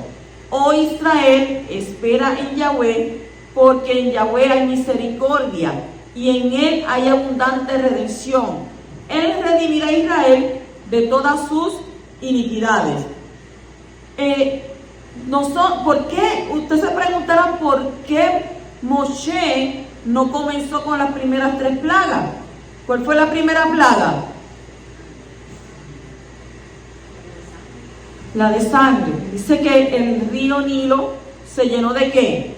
Oh Israel, espera en Yahweh, porque en Yahweh hay misericordia y en él hay abundante redención. Él redimirá a Israel de todas sus iniquidades. ¿Por qué? Ustedes se preguntarán por qué Moshe no comenzó con las primeras 3 plagas. ¿Cuál fue la primera plaga? La de sangre. Dice que el río Nilo se llenó ¿de qué?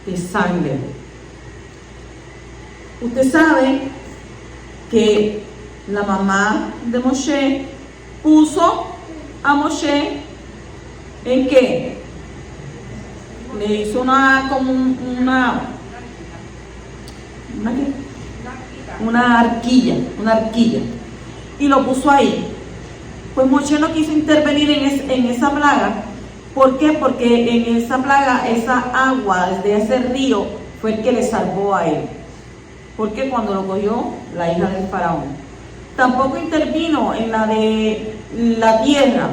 De sangre. Usted sabe que la mamá de Moshe puso a Moshe ¿en qué? Le hizo una arquilla y lo puso ahí. Pues Moshe no quiso intervenir en esa plaga. ¿Por qué? Porque en esa plaga, esa agua de ese río fue el que le salvó a él. Porque cuando lo cogió la hija del faraón. Tampoco intervino en la de la tierra.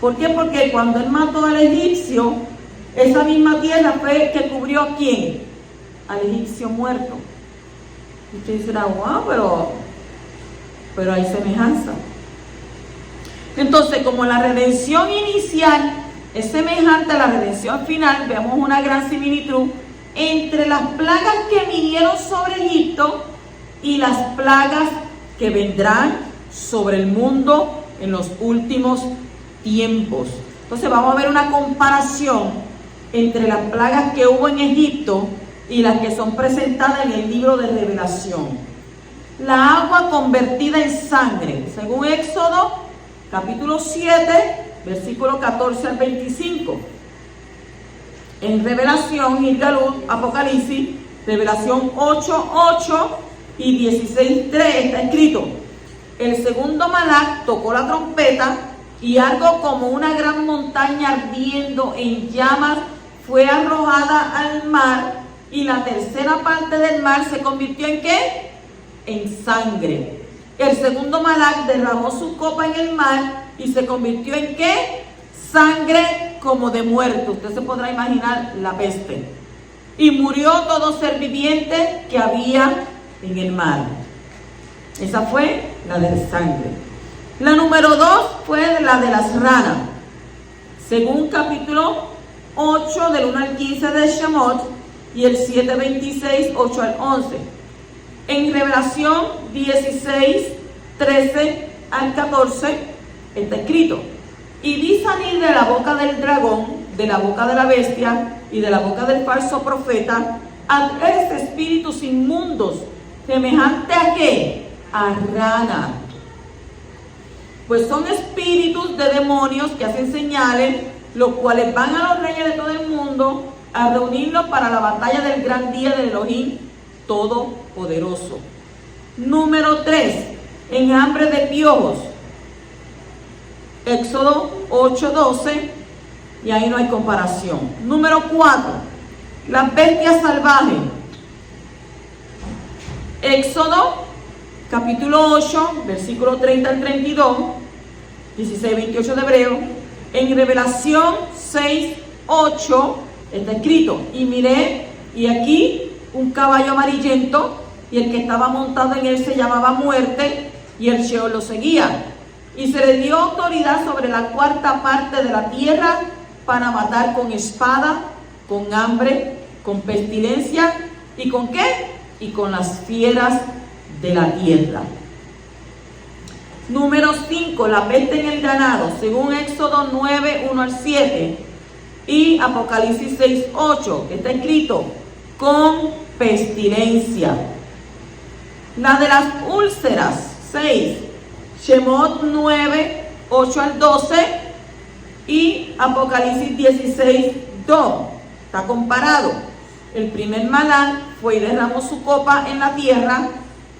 ¿Por qué? Porque cuando él mató al egipcio, esa misma tierra fue que cubrió ¿a quién? Al egipcio muerto. Y usted dirá, wow, pero hay semejanza. Entonces, como la redención inicial es semejante a la redención final, vemos una gran similitud entre las plagas que vinieron sobre Egipto y las plagas que vendrán sobre el mundo en los últimos tiempos. Entonces vamos a ver una comparación entre las plagas que hubo en Egipto y las que son presentadas en el libro de Revelación. La agua convertida en sangre, según Éxodo capítulo 7, versículo 14 al 25. En Revelación, Gilgalud, Apocalipsis, Revelación 8, 8 y 16, 3 está escrito: el segundo Malach tocó la trompeta y algo como una gran montaña ardiendo en llamas fue arrojada al mar, y la tercera parte del mar se convirtió ¿en qué? En sangre. El segundo Malach derramó su copa en el mar y se convirtió ¿en qué? Sangre como de muerto. Usted se podrá imaginar la peste. Y murió todo ser viviente que había en el mar. Esa fue la de sangre. La número 2 fue la de las ranas. Según capítulo 8 del 1 al 15 de Shemot y el 7, 26, 8 al 11. En Revelación 16, 13 al 14 está escrito: y vi salir de la boca del dragón, de la boca de la bestia y de la boca del falso profeta a 3 espíritus inmundos, semejante a ¿qué? A rana. Pues son espíritus de demonios que hacen señales, los cuales van a los reyes de todo el mundo a reunirlos para la batalla del gran día del Elohim Todopoderoso. Número 3, enjambre de piojos. Éxodo 8:12, y ahí no hay comparación. Número 4, las bestias salvajes. Éxodo capítulo 8, versículo 30 al 32, 16, 28 de Hebreo. En Revelación 6, 8 está escrito: y miré, y aquí un caballo amarillento, y el que estaba montado en él se llamaba Muerte, y el Sheol lo seguía. Y se le dio autoridad sobre la cuarta parte de la tierra para matar con espada, con hambre, con pestilencia, ¿y con qué? Y con las fieras de la tierra. Número 5, la peste en el ganado, según Éxodo 9, 1 al 7 y Apocalipsis 6, 8, que está escrito: con pestilencia. La de las úlceras, 6, Shemot 9, 8 al 12 y Apocalipsis 16, 2. Está comparado. El primer Malach fue y derramó su copa en la tierra,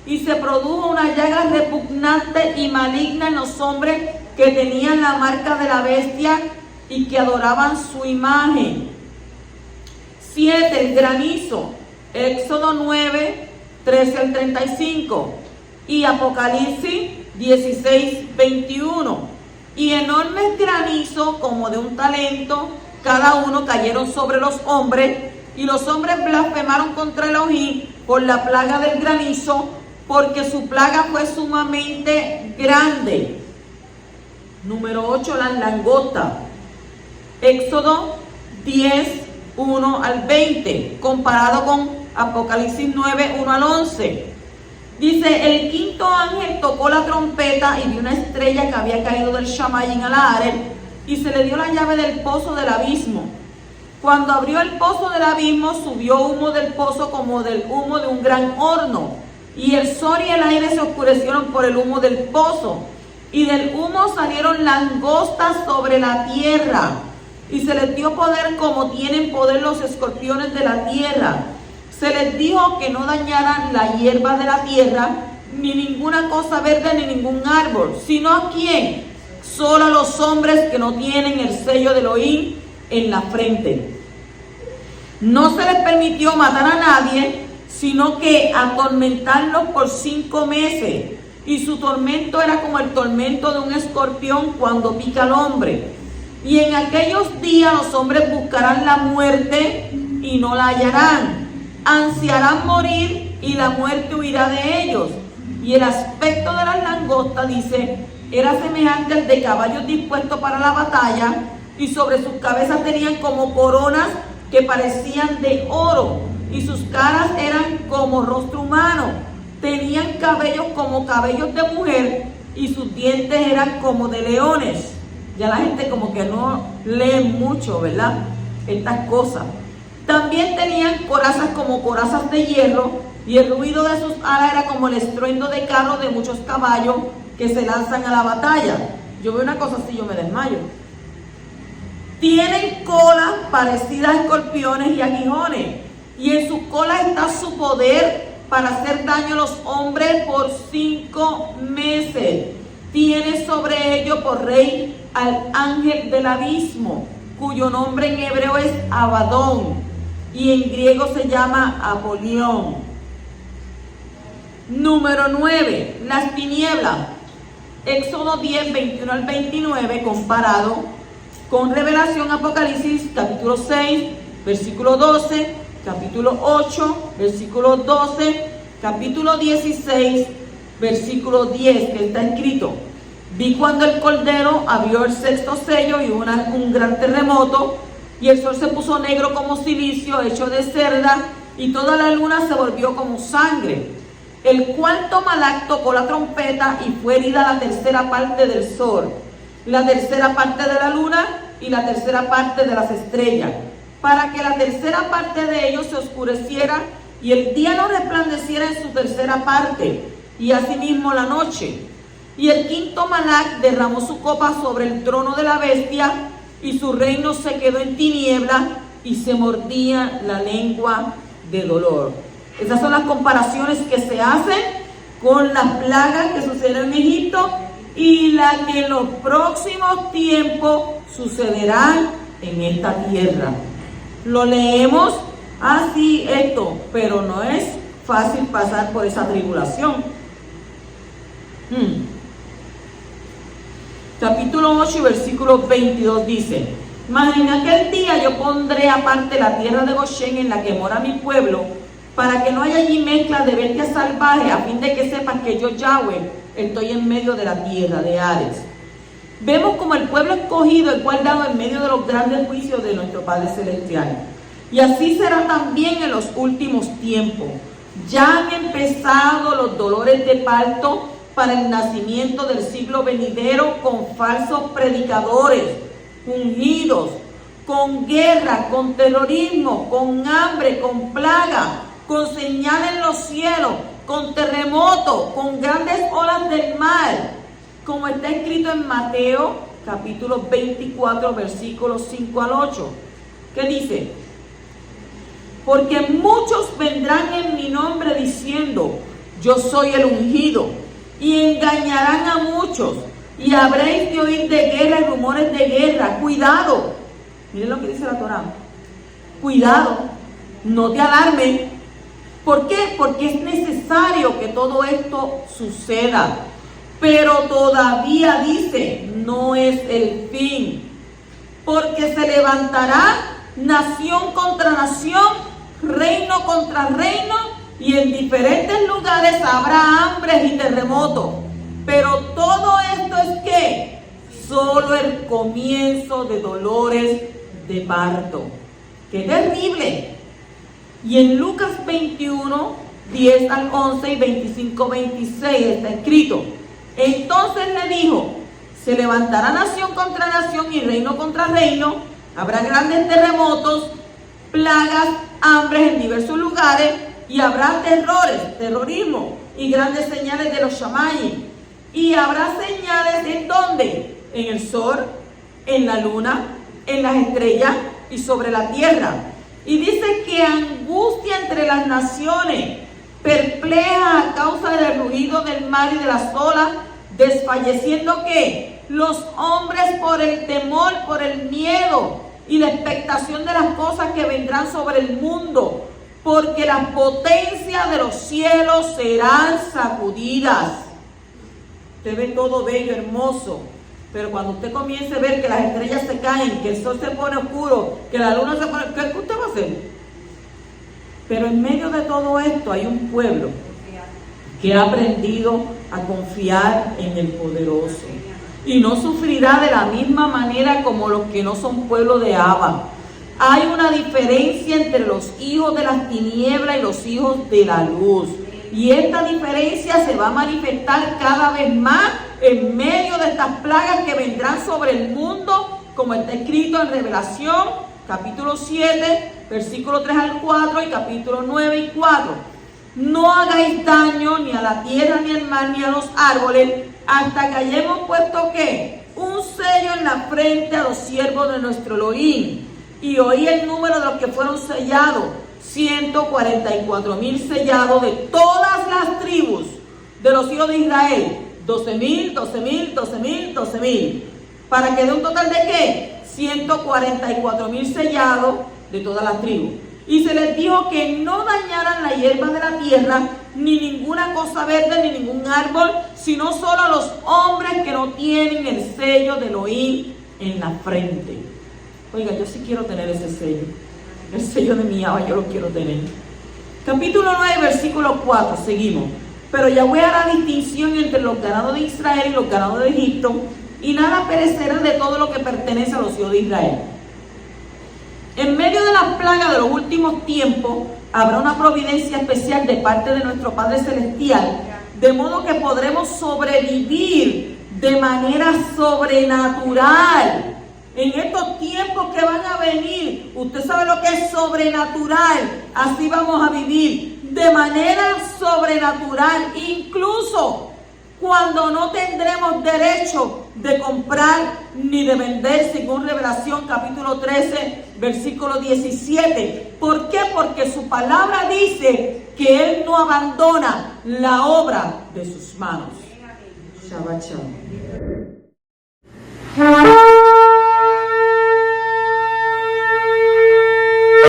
y se produjo una llaga repugnante y maligna en los hombres que tenían la marca de la bestia y que adoraban su imagen. 7, el granizo. Éxodo 9, 13 al 35 y Apocalipsis 16, 21. Y enormes granizos como de un talento cada uno cayeron sobre los hombres, y los hombres blasfemaron contra Elohim por la plaga del granizo, porque su plaga fue sumamente grande. Número 8, las langostas. Éxodo 10, 1 al 20, comparado con Apocalipsis 9, 1 al 11. Dice: el quinto ángel tocó la trompeta y vio una estrella que había caído del Shamayim al Aarel, y se le dio la llave del pozo del abismo. Cuando abrió el pozo del abismo, subió humo del pozo como del humo de un gran horno, y el sol y el aire se oscurecieron por el humo del pozo, y del humo salieron langostas sobre la tierra, y se les dio poder como tienen poder los escorpiones de la tierra. Se les dijo que no dañaran la hierba de la tierra, ni ninguna cosa verde, ni ningún árbol, sino ¿a quién? Solo a los hombres que no tienen el sello de Elohim en la frente. No se les permitió matar a nadie, sino que atormentarlos por 5 meses, y su tormento era como el tormento de un escorpión cuando pica al hombre. Y en aquellos días los hombres buscarán la muerte y no la hallarán. Ansiarán morir y la muerte huirá de ellos. Y el aspecto de las langostas, dice, era semejante al de caballos dispuestos para la batalla, y sobre sus cabezas tenían como coronas que parecían de oro, y sus caras eran como rostro humano. Tenían cabellos como cabellos de mujer, y sus dientes eran como de leones. Ya la gente como que no lee mucho, ¿verdad? Estas cosas. También tenían corazas como corazas de hierro, y el ruido de sus alas era como el estruendo de carros de muchos caballos que se lanzan a la batalla. Yo veo una cosa así, yo me desmayo. Tienen colas parecidas a escorpiones y aguijones, y en sus colas está su poder para hacer daño a los hombres por 5 meses. Tiene sobre ellos por rey al ángel del abismo, cuyo nombre en hebreo es Abadón, y en griego se llama Apolión. Número 9, las tinieblas. Éxodo 10, 21 al 29, comparado con Revelación, Apocalipsis, capítulo 6, versículo 12, capítulo 8, versículo 12, capítulo 16, versículo 10, que está escrito: vi cuando el Cordero abrió el 6º sello y un gran terremoto, y el sol se puso negro como silicio hecho de cerda, y toda la luna se volvió como sangre. El cuarto Malach tocó la trompeta, y fue herida la tercera parte del sol, la tercera parte de la luna y la tercera parte de las estrellas, para que la tercera parte de ellos se oscureciera y el día no resplandeciera en su tercera parte, y asimismo la noche. Y el quinto Malach derramó su copa sobre el trono de la bestia, y su reino se quedó en tinieblas, y se mordía la lengua de dolor. Esas son las comparaciones que se hacen con las plagas que sucedieron en Egipto y las que en los próximos tiempos sucederán en esta tierra. Lo leemos así esto, pero no es fácil pasar por esa tribulación. Capítulo 8 y versículo 22 dice: mas en aquel día yo pondré aparte la tierra de Goshen, en la que mora mi pueblo, para que no haya allí mezcla de bestias salvajes, a fin de que sepan que yo, Yahweh, estoy en medio de la tierra de Ares. Vemos como el pueblo escogido es guardado en medio de los grandes juicios de nuestro Padre Celestial. Y así será también en los últimos tiempos. Ya han empezado los dolores de parto para el nacimiento del siglo venidero, con falsos predicadores, ungidos, con guerra, con terrorismo, con hambre, con plaga, con señales en los cielos, con terremotos, con grandes olas del mar, como está escrito en Mateo capítulo 24, versículos 5 al 8, que dice: porque muchos vendrán en mi nombre diciendo, yo soy el ungido, y engañarán a muchos, y habréis de oír de guerra y rumores de guerra. Cuidado, miren lo que dice la Torá, cuidado, no te alarmes. ¿Por qué? Porque es necesario que todo esto suceda, pero todavía dice, no es el fin, porque se levantará nación contra nación, reino contra reino, y en diferentes lugares habrá hambres y terremotos. Pero todo esto es ¿qué? Solo el comienzo de dolores de parto. ¡Qué terrible! Y en Lucas 21, 10 al 11 y 25, 26 está escrito: entonces le dijo, se levantará nación contra nación y reino contra reino, habrá grandes terremotos, plagas, hambres en diversos lugares, y habrá terrores, terrorismo y grandes señales de los shamayim. Y habrá señales ¿en dónde? En el sol, en la luna, en las estrellas y sobre la tierra. Y dice que angustia entre las naciones, perpleja a causa del ruido del mar y de las olas, desfalleciendo ¿qué? Los hombres por el temor, por el miedo y la expectación de las cosas que vendrán sobre el mundo, porque las potencias de los cielos serán sacudidas. Usted ve todo bello, hermoso, Pero cuando usted comience a ver que las estrellas se caen, que el sol se pone oscuro, que la luna se pone... ¿Qué usted va a hacer? Pero en medio de todo esto hay un pueblo que ha aprendido a confiar en el poderoso. Y no sufrirá de la misma manera como los que no son pueblo de Abba. Hay una diferencia entre los hijos de las tinieblas y los hijos de la luz. Y esta diferencia se va a manifestar cada vez más en medio de estas plagas que vendrán sobre el mundo, como está escrito en Revelación, capítulo 7, versículo 3 al 4 y capítulo 9 y 4. No hagáis daño ni a la tierra, ni al mar, ni a los árboles, hasta que hayamos puesto, ¿qué? Un sello en la frente a los siervos de nuestro Elohim. Y oí el número de los que fueron sellados, 144,000 sellados de todas las tribus de los hijos de Israel. 12,000, 12,000, 12,000, 12,000. ¿Para que dé un total de qué? 144,000 sellados de todas las tribus. Y se les dijo que no dañaran la hierba de la tierra, ni ninguna cosa verde, ni ningún árbol, sino solo a los hombres que no tienen el sello de Elohim en la frente. Oiga, yo sí quiero tener ese sello. El sello de mi Abba, yo lo quiero tener. Capítulo 9, versículo 4, seguimos. Pero Yahweh hará distinción entre los ganados de Israel y los ganados de Egipto, y nada perecerá de todo lo que pertenece a los hijos de Israel. En medio de las plagas de los últimos tiempos, habrá una providencia especial de parte de nuestro Padre Celestial, de modo que podremos sobrevivir de manera sobrenatural. En estos tiempos que van a venir, usted sabe lo que es sobrenatural, así vamos a vivir de manera sobrenatural, incluso cuando no tendremos derecho de comprar ni de vender, según Revelación capítulo 13, versículo 17. ¿Por qué? Porque su palabra dice que Él no abandona la obra de sus manos. Shabbat shalom.